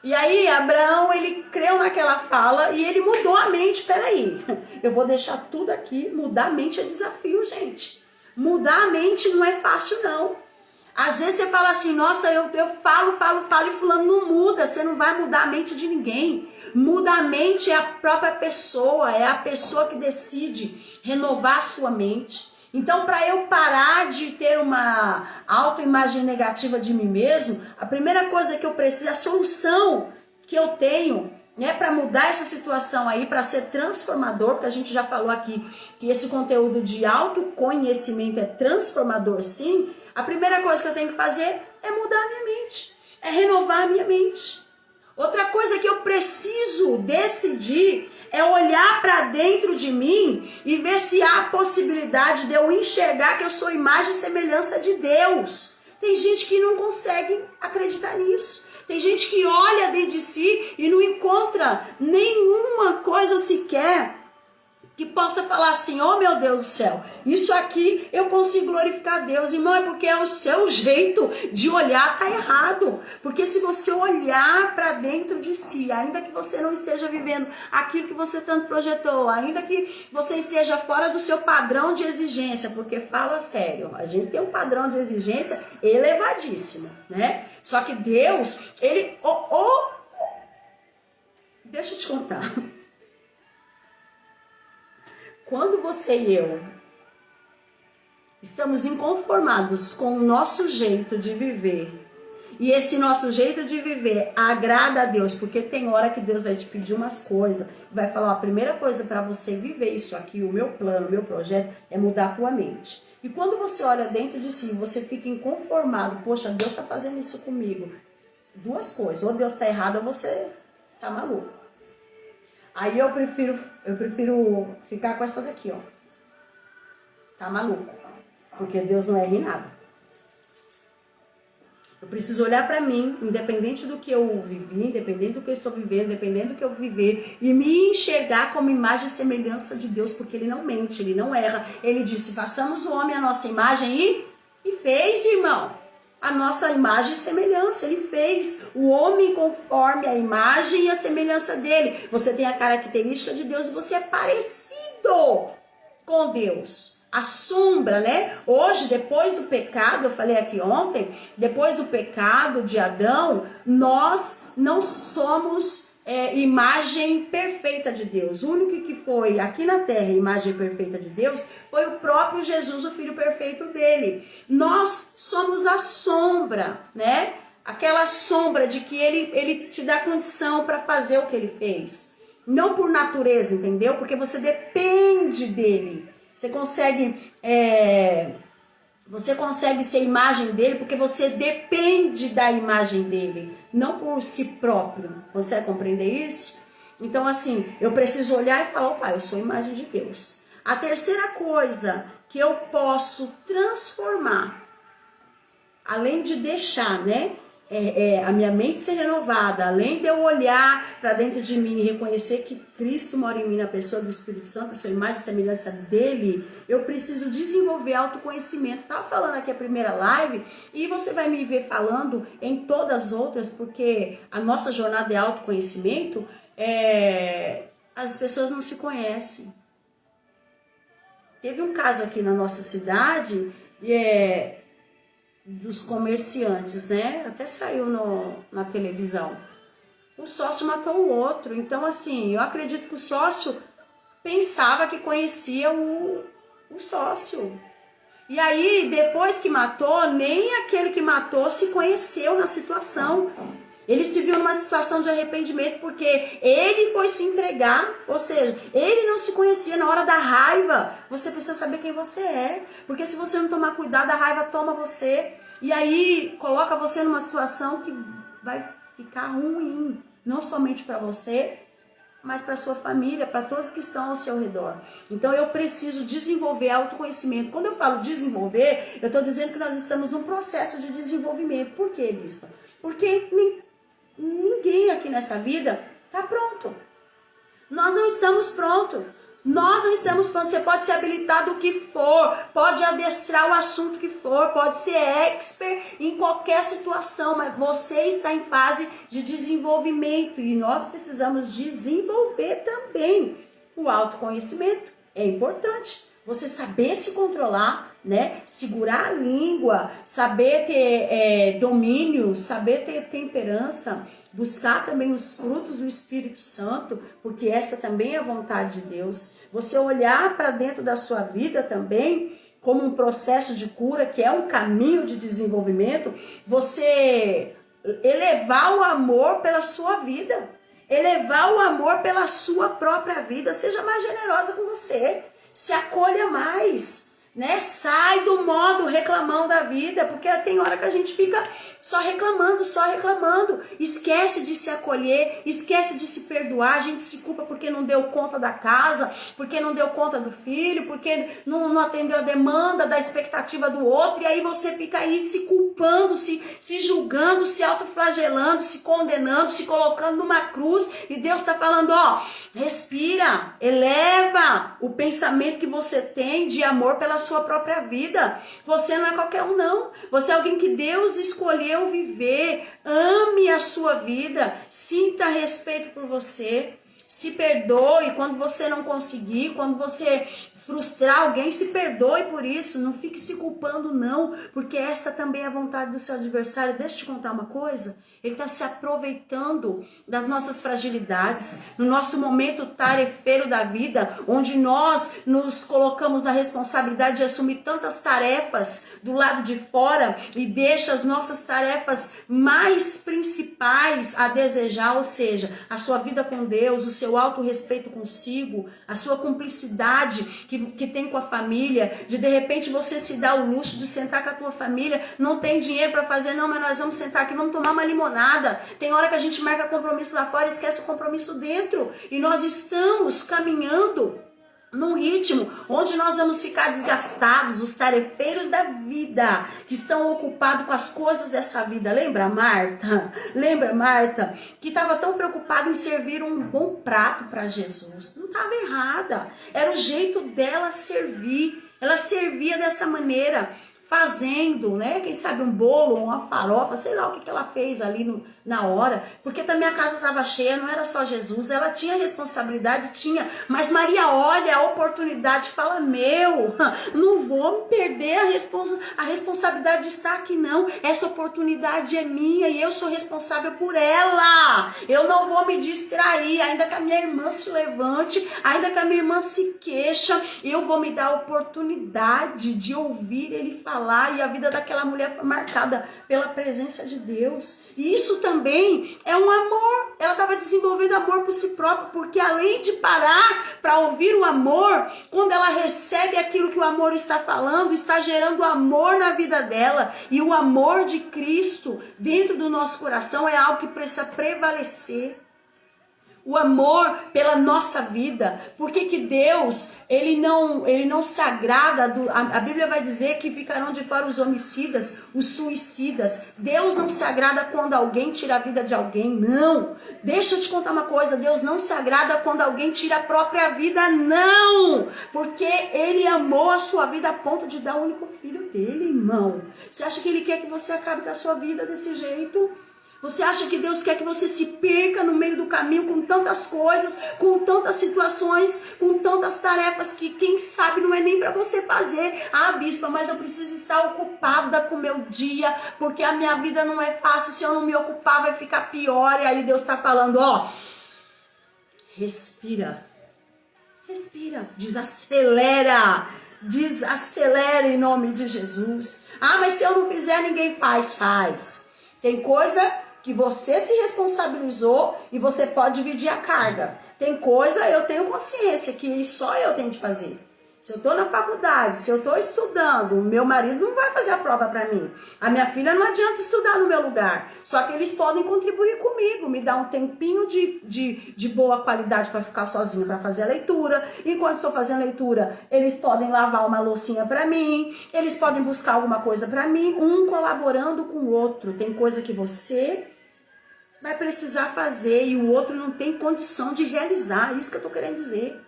E aí, Abraão, ele creu naquela fala e ele mudou a mente. Peraí, eu vou deixar tudo aqui. Mudar a mente é desafio, gente. Mudar a mente não é fácil, não. Às vezes você fala assim, nossa, eu falo e fulano não muda. Você não vai mudar a mente de ninguém. Muda a mente é a própria pessoa, é a pessoa que decide renovar a sua mente. Então, para eu parar de ter uma autoimagem negativa de mim mesmo, a primeira coisa que eu preciso, a solução que eu tenho, né, para mudar essa situação aí, para ser transformador, porque a gente já falou aqui que esse conteúdo de autoconhecimento é transformador, sim. A primeira coisa que eu tenho que fazer é mudar a minha mente, é renovar a minha mente. Outra coisa que eu preciso decidir é olhar para dentro de mim e ver se há possibilidade de eu enxergar que eu sou imagem e semelhança de Deus. Tem gente que não consegue acreditar nisso. Tem gente que olha dentro de si e não encontra nenhuma coisa sequer que possa falar assim, oh meu Deus do céu, isso aqui eu consigo glorificar a Deus. Irmão, é porque é o seu jeito de olhar tá errado. Porque se você olhar para dentro de si, ainda que você não esteja vivendo aquilo que você tanto projetou, ainda que você esteja fora do seu padrão de exigência, porque fala sério, a gente tem um padrão de exigência elevadíssimo, né? Só que Deus, ele... Deixa eu te contar. Quando você e eu estamos inconformados com o nosso jeito de viver, e esse nosso jeito de viver agrada a Deus, porque tem hora que Deus vai te pedir umas coisas, vai falar, a primeira coisa para você viver isso aqui, o meu plano, o meu projeto, é mudar a tua mente. E quando você olha dentro de si, você fica inconformado, poxa, Deus está fazendo isso comigo. Duas coisas, ou Deus está errado ou você está maluco. Aí eu prefiro ficar com essa daqui, ó. Tá maluco? Porque Deus não erra em nada. Eu preciso olhar para mim, independente do que eu vivi, independente do que eu estou vivendo, independente do que eu viver, e me enxergar como imagem e semelhança de Deus, porque Ele não mente, Ele não erra. Ele disse, façamos o homem a nossa imagem e fez, irmão. A nossa imagem e semelhança, Ele fez o homem conforme a imagem e a semelhança dele. Você tem a característica de Deus e você é parecido com Deus. A sombra, né? Hoje, depois do pecado, eu falei aqui ontem, depois do pecado de Adão, nós não somos imagem perfeita de Deus. O único que foi aqui na terra imagem perfeita de Deus foi o próprio Jesus, o Filho perfeito dele. Nós somos a sombra, né? Aquela sombra de que ele te dá condição para fazer o que ele fez. Não por natureza, entendeu? Porque você depende dele. Você consegue ser imagem dele porque você depende da imagem dele, não por si próprio. Você vai compreender isso? Então, assim, eu preciso olhar e falar, opa, eu sou imagem de Deus. A terceira coisa que eu posso transformar, além de deixar, né? A minha mente ser renovada, além de eu olhar para dentro de mim e reconhecer que Cristo mora em mim na pessoa do Espírito Santo, a sua imagem e semelhança dele, eu preciso desenvolver autoconhecimento. Estava falando aqui a primeira live e você vai me ver falando em todas as outras, porque a nossa jornada é autoconhecimento. As pessoas não se conhecem. Teve um caso aqui na nossa cidade dos comerciantes, né? Até saiu na televisão. O sócio matou o outro. Então, assim, eu acredito que o sócio pensava que conhecia o sócio. E aí, depois que matou, nem aquele que matou se conheceu na situação. Ele se viu numa situação de arrependimento porque ele foi se entregar, ou seja, ele não se conhecia. Na hora da raiva, você precisa saber quem você é, porque se você não tomar cuidado, a raiva toma você, e aí coloca você numa situação que vai ficar ruim, não somente para você, mas para sua família, para todos que estão ao seu redor. Então eu preciso desenvolver autoconhecimento. Quando eu falo desenvolver, eu estou dizendo que nós estamos num processo de desenvolvimento. Por quê, bispa? Porque ninguém aqui nessa vida está pronto. Nós não estamos prontos. Nós não estamos prontos. Você pode ser habilitado o que for, pode adestrar o assunto que for, pode ser expert em qualquer situação, mas você está em fase de desenvolvimento e nós precisamos desenvolver também o autoconhecimento. É importante você saber se controlar, né? Segurar a língua, saber ter domínio, saber ter temperança, buscar também os frutos do Espírito Santo, porque essa também é a vontade de Deus. Você olhar para dentro da sua vida também como um processo de cura, que é um caminho de desenvolvimento, você elevar o amor pela sua vida, elevar o amor pela sua própria vida, seja mais generosa com você, se acolha mais, né? Sai do modo reclamão da vida, porque tem hora que a gente fica só reclamando, esquece de se acolher, esquece de se perdoar, a gente se culpa porque não deu conta da casa, porque não deu conta do filho, porque não atendeu a demanda da expectativa do outro, e aí você fica aí se culpando, se julgando, se autoflagelando, se condenando, se colocando numa cruz, e Deus está falando, ó, respira, eleva o pensamento que você tem de amor pela sua própria vida. Você não é qualquer um, não. Você é alguém que Deus escolheu viver. Ame a sua vida, sinta respeito por você, se perdoe quando você não conseguir, quando você frustrar alguém, se perdoe por isso, não fique se culpando não, porque essa também é a vontade do seu adversário. Deixa eu te contar uma coisa, ele está se aproveitando das nossas fragilidades, no nosso momento tarefeiro da vida, onde nós nos colocamos na responsabilidade de assumir tantas tarefas do lado de fora e deixa as nossas tarefas mais principais a desejar, ou seja, a sua vida com Deus, o seu autorrespeito consigo, a sua cumplicidade que tem com a família, de repente você se dá o luxo de sentar com a tua família, não tem dinheiro para fazer, não, mas nós vamos sentar aqui, vamos tomar uma limonada. Tem hora que a gente marca compromisso lá fora e esquece o compromisso dentro, e nós estamos caminhando num ritmo onde nós vamos ficar desgastados, os tarefeiros da vida, que estão ocupados com as coisas dessa vida. Lembra Marta? Lembra Marta? Que estava tão preocupada em servir um bom prato para Jesus. Não estava errada. Era o jeito dela servir. Ela servia dessa maneira, fazendo, né? Quem sabe um bolo, uma farofa, sei lá o que ela fez ali na hora, porque também a casa estava cheia, não era só Jesus, ela tinha responsabilidade, tinha, mas Maria olha a oportunidade e fala, não vou me perder a responsabilidade de estar aqui não, essa oportunidade é minha e eu sou responsável por ela, eu não vou me distrair, ainda que a minha irmã se levante, ainda que a minha irmã se queixa, eu vou me dar a oportunidade de ouvir ele falar, e a vida daquela mulher foi marcada pela presença de Deus. E isso também é um amor. Ela estava desenvolvendo amor por si própria, porque além de parar para ouvir o amor, quando ela recebe aquilo que o amor está falando, está gerando amor na vida dela. E o amor de Cristo dentro do nosso coração é algo que precisa prevalecer. O amor pela nossa vida. Por que que Deus, ele não se agrada, a Bíblia vai dizer que ficarão de fora os homicidas, os suicidas. Deus não se agrada quando alguém tira a vida de alguém, não. Deixa eu te contar uma coisa, Deus não se agrada quando alguém tira a própria vida, não. Porque ele amou a sua vida a ponto de dar o único filho dele, irmão. Você acha que ele quer que você acabe com a sua vida desse jeito? Você acha que Deus quer que você se perca no meio do caminho com tantas coisas, com tantas situações, com tantas tarefas que quem sabe não é nem para você fazer? Ah, bispa, mas eu preciso estar ocupada com o meu dia, porque a minha vida não é fácil, se eu não me ocupar vai ficar pior. E aí Deus está falando, respira, desacelera em nome de Jesus. Ah, mas se eu não fizer ninguém faz. Tem coisa que você se responsabilizou e você pode dividir a carga. Tem coisa, eu tenho consciência que só eu tenho de fazer. Se eu estou na faculdade, se eu estou estudando, meu marido não vai fazer a prova para mim. A minha filha não adianta estudar no meu lugar. Só que eles podem contribuir comigo, me dar um tempinho de boa qualidade para ficar sozinha, para fazer a leitura. Enquanto estou fazendo a leitura, eles podem lavar uma loucinha para mim, eles podem buscar alguma coisa para mim, um colaborando com o outro. Tem coisa que você vai precisar fazer e o outro não tem condição de realizar. Isso que eu estou querendo dizer.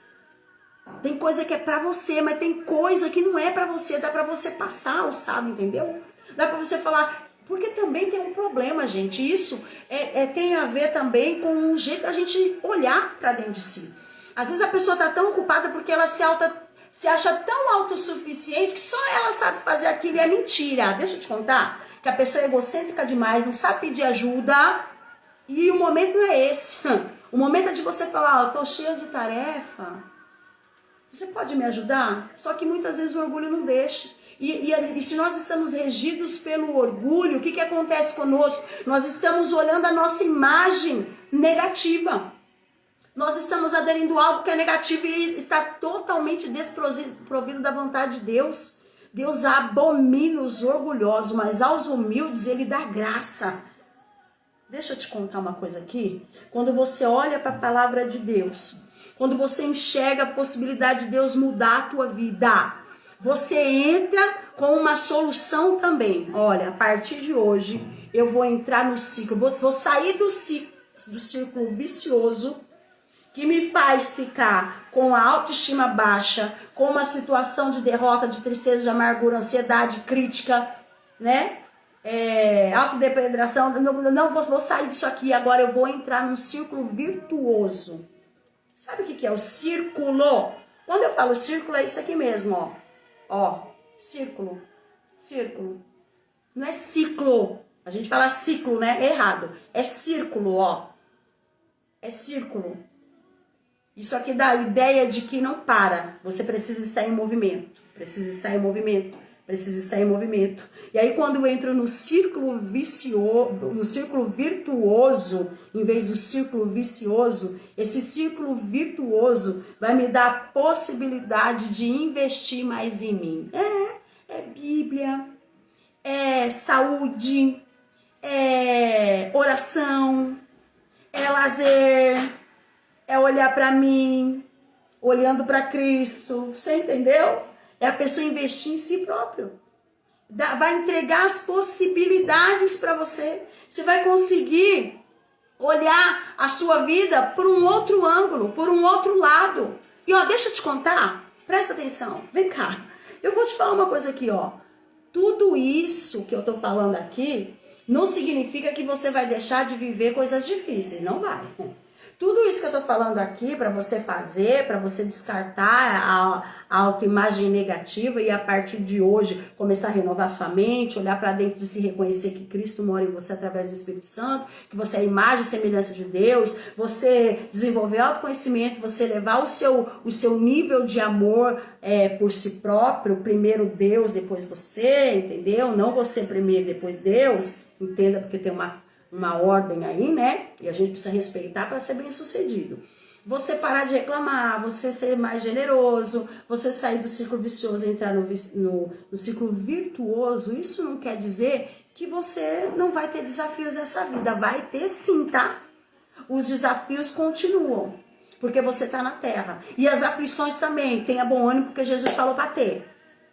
Tem coisa que é pra você, mas tem coisa que não é pra você. Dá pra você passar alçado, entendeu? Dá pra você falar, porque também tem um problema, gente. Isso tem a ver também com o jeito da gente olhar pra dentro de si. Às vezes a pessoa tá tão ocupada porque ela se acha tão autossuficiente que só ela sabe fazer aquilo, e é mentira. Deixa eu te contar que a pessoa é egocêntrica demais, não sabe pedir ajuda, e o momento não é esse. O momento é de você falar, eu tô cheia de tarefa, você pode me ajudar? Só que muitas vezes o orgulho não deixa. E se nós estamos regidos pelo orgulho, o que acontece conosco? Nós estamos olhando a nossa imagem negativa. Nós estamos aderindo a algo que é negativo e está totalmente desprovido da vontade de Deus. Deus abomina os orgulhosos, mas aos humildes ele dá graça. Deixa eu te contar uma coisa aqui. Quando você olha para a palavra de Deus, quando você enxerga a possibilidade de Deus mudar a tua vida, você entra com uma solução também. Olha, a partir de hoje, eu vou entrar no ciclo, vou sair do círculo vicioso que me faz ficar com a autoestima baixa, com uma situação de derrota, de tristeza, de amargura, ansiedade, crítica, né? Autodepredação. Não vou sair disso aqui, agora eu vou entrar num círculo virtuoso. Sabe o que é o círculo? Quando eu falo círculo, é isso aqui mesmo, ó. Círculo. Não é ciclo. A gente fala ciclo, né? Errado. É círculo, ó. É círculo. Isso aqui dá a ideia de que não para. Você precisa estar em movimento. precisa estar em movimento. E aí quando eu entro no círculo vicioso, no círculo virtuoso, em vez do círculo vicioso, esse círculo virtuoso vai me dar a possibilidade de investir mais em mim. É Bíblia, é saúde, é oração, é lazer, é olhar para mim, olhando para Cristo. Você entendeu? É a pessoa investir em si próprio. Vai entregar as possibilidades para você. Você vai conseguir olhar a sua vida por um outro ângulo, por um outro lado. E ó, deixa eu te contar, presta atenção, vem cá. Eu vou te falar uma coisa aqui, ó. Tudo isso que eu tô falando aqui não significa que você vai deixar de viver coisas difíceis, não vai. Tudo isso que eu tô falando aqui para você fazer, para você descartar a autoimagem negativa e a partir de hoje começar a renovar sua mente, olhar para dentro de si, reconhecer que Cristo mora em você através do Espírito Santo, que você é a imagem e semelhança de Deus, você desenvolver autoconhecimento, você levar o seu nível de amor por si próprio, primeiro Deus, depois você, entendeu? Não você primeiro, depois Deus, entenda, porque tem uma ordem aí, né? E a gente precisa respeitar para ser bem sucedido. Você parar de reclamar, você ser mais generoso, você sair do ciclo vicioso e entrar no ciclo virtuoso, isso não quer dizer que você não vai ter desafios nessa vida. Vai ter sim, tá? Os desafios continuam, porque você tá na terra. E as aflições também, tenha bom ânimo, porque Jesus falou para ter,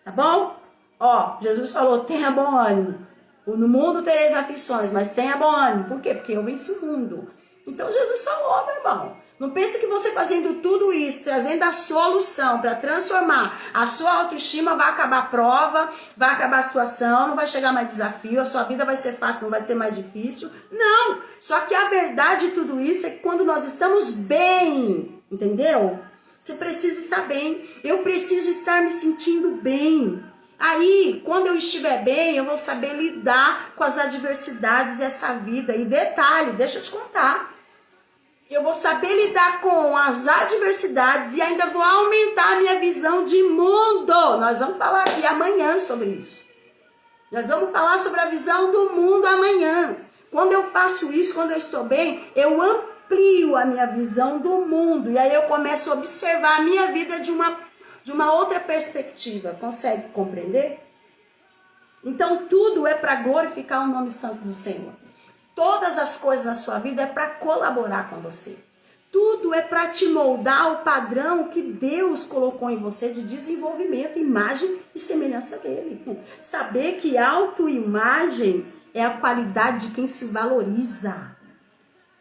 tá bom? Ó, Jesus falou, tenha bom ânimo. No mundo tereis aflições, mas tenha bom ânimo. Por quê? Porque eu venci o mundo. Então Jesus falou, meu irmão. Não pense que você fazendo tudo isso, trazendo a solução para transformar a sua autoestima, vai acabar a prova, vai acabar a situação, não vai chegar mais desafio, a sua vida vai ser fácil, não vai ser mais difícil. Não! Só que a verdade de tudo isso é que quando nós estamos bem, entendeu? Você precisa estar bem. Eu preciso estar me sentindo bem. Aí, quando eu estiver bem, eu vou saber lidar com as adversidades dessa vida. E detalhe, deixa eu te contar. Eu vou saber lidar com as adversidades e ainda vou aumentar a minha visão de mundo. Nós vamos falar aqui amanhã sobre isso. Nós vamos falar sobre a visão do mundo amanhã. Quando eu faço isso, quando eu estou bem, eu amplio a minha visão do mundo. E aí eu começo a observar a minha vida de uma outra perspectiva. Consegue compreender? Então tudo é para glorificar o nome santo do Senhor. Todas as coisas na sua vida é para colaborar com você. Tudo é para te moldar o padrão que Deus colocou em você de desenvolvimento, imagem e semelhança dele. Saber que autoimagem é a qualidade de quem se valoriza.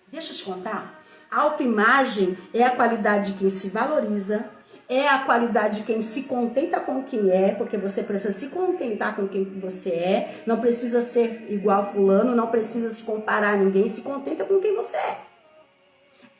Deixa eu te contar. Autoimagem é a qualidade de quem se valoriza, é a qualidade de quem se contenta com quem é, porque você precisa se contentar com quem você é, não precisa ser igual fulano, não precisa se comparar a ninguém, se contenta com quem você é.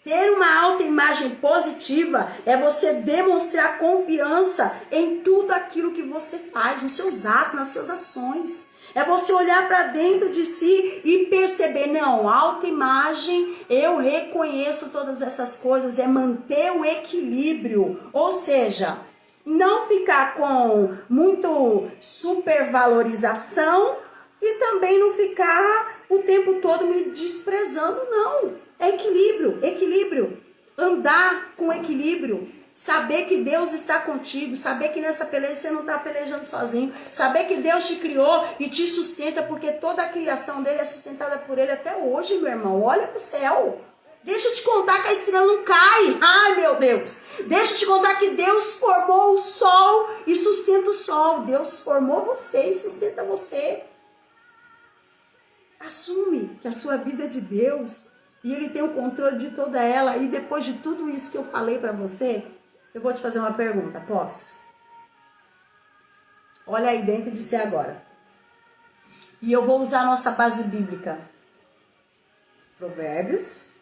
Ter uma autoimagem positiva é você demonstrar confiança em tudo aquilo que você faz, nos seus atos, nas suas ações. É você olhar para dentro de si e perceber, não, autoimagem, eu reconheço todas essas coisas, é manter o equilíbrio. Ou seja, não ficar com muito supervalorização e também não ficar o tempo todo me desprezando, não. É equilíbrio, equilíbrio. Andar com equilíbrio. Saber que Deus está contigo, saber que nessa peleja você não está pelejando sozinho, saber que Deus te criou e te sustenta, porque toda a criação dele é sustentada por ele até hoje, meu irmão. Olha para o céu. Deixa eu te contar que a estrela não cai. Ai, meu Deus. Deixa eu te contar que Deus formou o sol e sustenta o sol. Deus formou você e sustenta você. Assume que a sua vida é de Deus e ele tem o controle de toda ela. E depois de tudo isso que eu falei para você, eu vou te fazer uma pergunta, posso? Olha aí dentro de si agora. E eu vou usar a nossa base bíblica. Provérbios,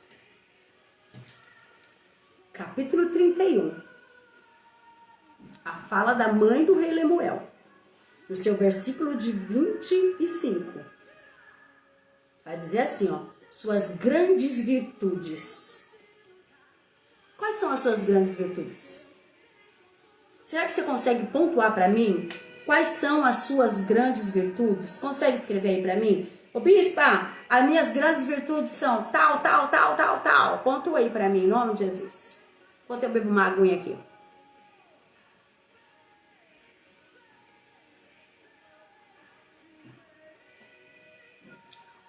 capítulo 31. A fala da mãe do rei Lemuel. No seu versículo de 25. Vai dizer assim, ó. Suas grandes virtudes. Quais são as suas grandes virtudes? Será que você consegue pontuar para mim Quais são as suas grandes virtudes? Consegue escrever aí para mim? Ô bispa, as minhas grandes virtudes são tal, tal, tal, tal, tal. Pontua aí para mim, em nome de Jesus. Enquanto eu bebo uma aguinha aqui.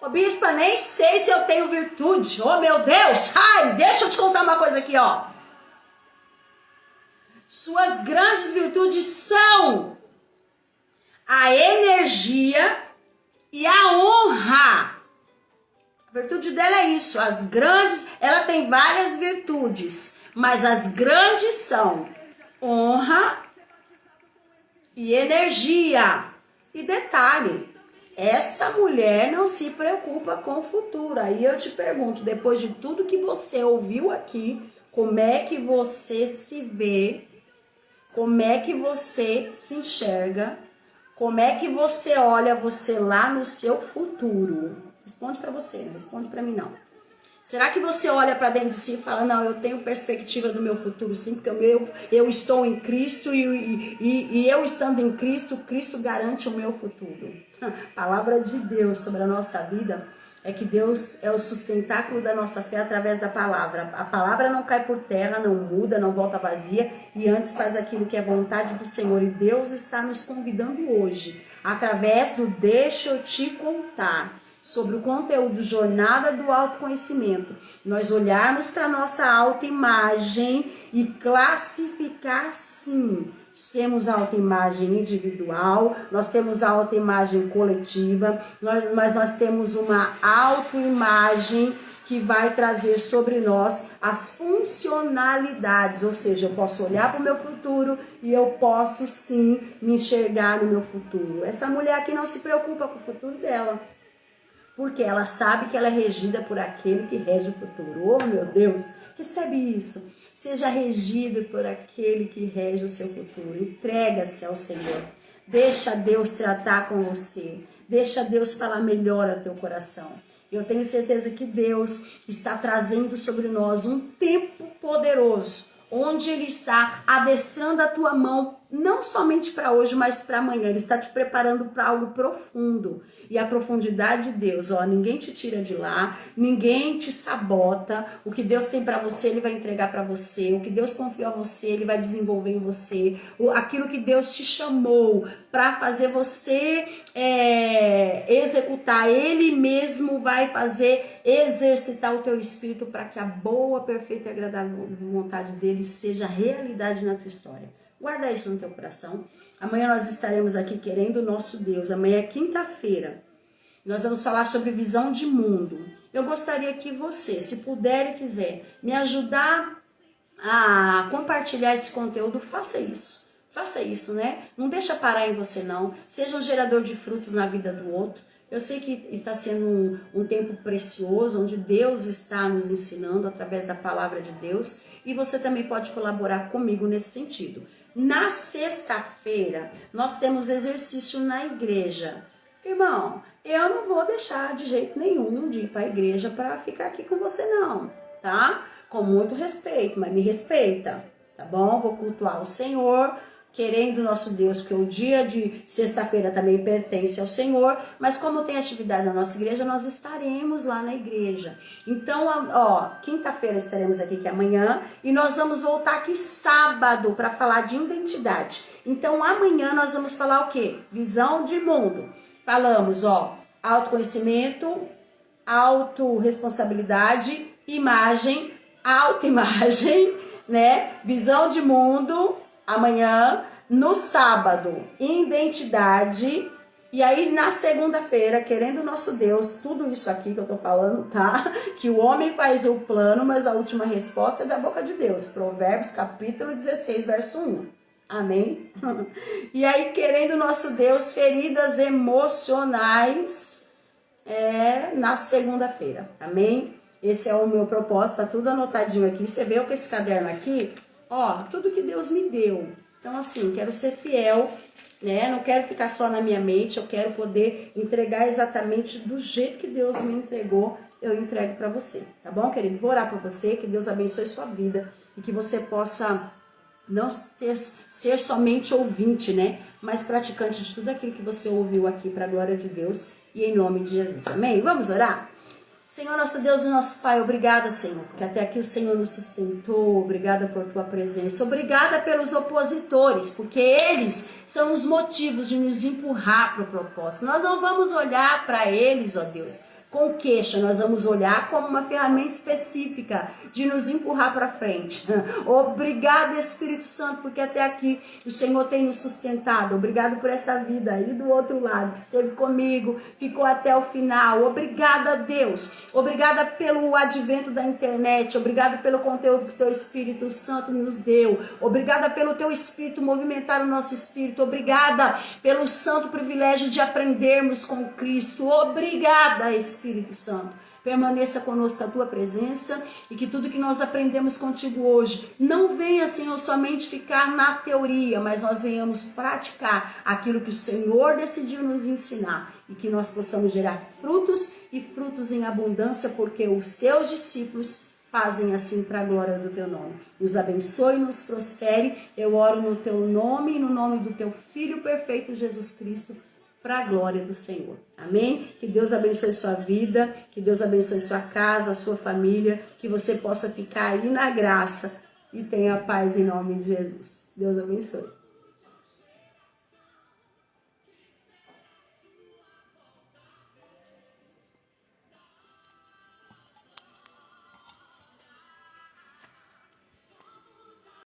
Ô bispa, nem sei se eu tenho virtude. Oh meu Deus, ai, deixa eu te contar uma coisa aqui, ó. Suas grandes virtudes são a energia e a honra. A virtude dela é isso, as grandes, ela tem várias virtudes, mas as grandes são honra e energia. E detalhe, essa mulher não se preocupa com o futuro. Aí eu te pergunto, depois de tudo que você ouviu aqui, como é que você se vê? Como é que você se enxerga? Como é que você olha você lá no seu futuro? Responde para você, não responde para mim não. Será que você olha para dentro de si e fala, não, eu tenho perspectiva do meu futuro sim, porque eu estou em Cristo e eu estando em Cristo, Cristo garante o meu futuro. Palavra de Deus sobre a nossa vida é que Deus é o sustentáculo da nossa fé através da palavra. A palavra não cai por terra, não muda, não volta vazia e antes faz aquilo que é vontade do Senhor. E Deus está nos convidando hoje, através do Deixa eu te contar, sobre o conteúdo Jornada do Autoconhecimento, nós olharmos para a nossa autoimagem e classificar sim. Temos a autoimagem individual, nós temos a autoimagem coletiva, mas nós temos uma autoimagem que vai trazer sobre nós as funcionalidades, ou seja, eu posso olhar para o meu futuro e eu posso sim me enxergar no meu futuro. Essa mulher aqui não se preocupa com o futuro dela, porque ela sabe que ela é regida por aquele que rege o futuro. Oh, meu Deus, recebe isso. Seja regido por aquele que rege o seu futuro. Entrega-se ao Senhor. Deixa Deus tratar com você. Deixa Deus falar melhor ao teu coração. Eu tenho certeza que Deus está trazendo sobre nós um tempo poderoso, onde Ele está adestrando a tua mão, não somente para hoje, mas para amanhã. Ele está te preparando para algo profundo. E a profundidade de Deus, ó, ninguém te tira de lá, ninguém te sabota. O que Deus tem para você, Ele vai entregar para você. O que Deus confiou a você, Ele vai desenvolver em você. Aquilo que Deus te chamou para fazer você executar, Ele mesmo vai fazer exercitar o teu espírito para que a boa, perfeita e agradável vontade dele seja realidade na tua história. Guarda isso no teu coração. Amanhã nós estaremos aqui querendo o nosso Deus. Amanhã é quinta-feira. Nós vamos falar sobre visão de mundo. Eu gostaria que você, se puder e quiser, me ajudar a compartilhar esse conteúdo, faça isso. Faça isso, né? Não deixa parar em você, não. Seja um gerador de frutos na vida do outro. Eu sei que está sendo um tempo precioso, onde Deus está nos ensinando através da palavra de Deus. E você também pode colaborar comigo nesse sentido. Na sexta-feira, nós temos exercício na igreja. Irmão, eu não vou deixar de jeito nenhum de ir para a igreja para ficar aqui com você, não, tá? Com muito respeito, mas me respeita, tá bom? Vou cultuar o Senhor, querendo o nosso Deus, porque o dia de sexta-feira também pertence ao Senhor, mas como tem atividade na nossa igreja, nós estaremos lá na igreja. Então, ó, quinta-feira estaremos aqui, que é amanhã, e nós vamos voltar aqui sábado para falar de identidade. Então, amanhã nós vamos falar o quê? Visão de mundo. Falamos, ó, autoconhecimento, autorresponsabilidade, imagem, autoimagem, né? Visão de mundo, amanhã, no sábado, identidade, e aí na segunda-feira, querendo o nosso Deus, tudo isso aqui que eu tô falando, tá? Que o homem faz o plano, mas a última resposta é da boca de Deus. Provérbios capítulo 16, verso 1. Amém? E aí, querendo o nosso Deus, feridas emocionais na segunda-feira. Amém? Esse é o meu propósito, tá tudo anotadinho aqui. Você vê com esse caderno aqui, ó, tudo que Deus me deu. Então, assim, quero ser fiel, né? Não quero ficar só na minha mente, eu quero poder entregar exatamente do jeito que Deus me entregou, eu entrego para você, tá bom, querido? Vou orar por você, que Deus abençoe sua vida e que você possa Não ser somente ouvinte, né? Mas praticante de tudo aquilo que você ouviu aqui para a glória de Deus e em nome de Jesus. Amém? Vamos orar? Senhor, nosso Deus e nosso Pai, obrigada, Senhor, porque até aqui o Senhor nos sustentou, obrigada por tua presença, obrigada pelos opositores, porque eles são os motivos de nos empurrar para o propósito. Nós não vamos olhar para eles, ó Deus, com queixa, nós vamos olhar como uma ferramenta específica de nos empurrar para frente. Obrigado, Espírito Santo, porque até aqui o Senhor tem nos sustentado. Obrigado por essa vida aí do outro lado, que esteve comigo, ficou até o final. Obrigada, Deus. Obrigada pelo advento da internet. Obrigada pelo conteúdo que o teu Espírito Santo nos deu. Obrigada pelo teu Espírito movimentar o nosso espírito. Obrigada pelo santo privilégio de aprendermos com Cristo. Obrigada, Espírito Santo. Permaneça conosco a tua presença e que tudo que nós aprendemos contigo hoje não venha, Senhor, somente ficar na teoria, mas nós venhamos praticar aquilo que o Senhor decidiu nos ensinar e que nós possamos gerar frutos e frutos em abundância, porque os seus discípulos fazem assim para a glória do teu nome. Nos abençoe, nos prospere. Eu oro no teu nome e no nome do teu Filho perfeito, Jesus Cristo, para a glória do Senhor. Amém? Que Deus abençoe sua vida, que Deus abençoe sua casa, sua família, que você possa ficar aí na graça e tenha paz em nome de Jesus. Deus abençoe.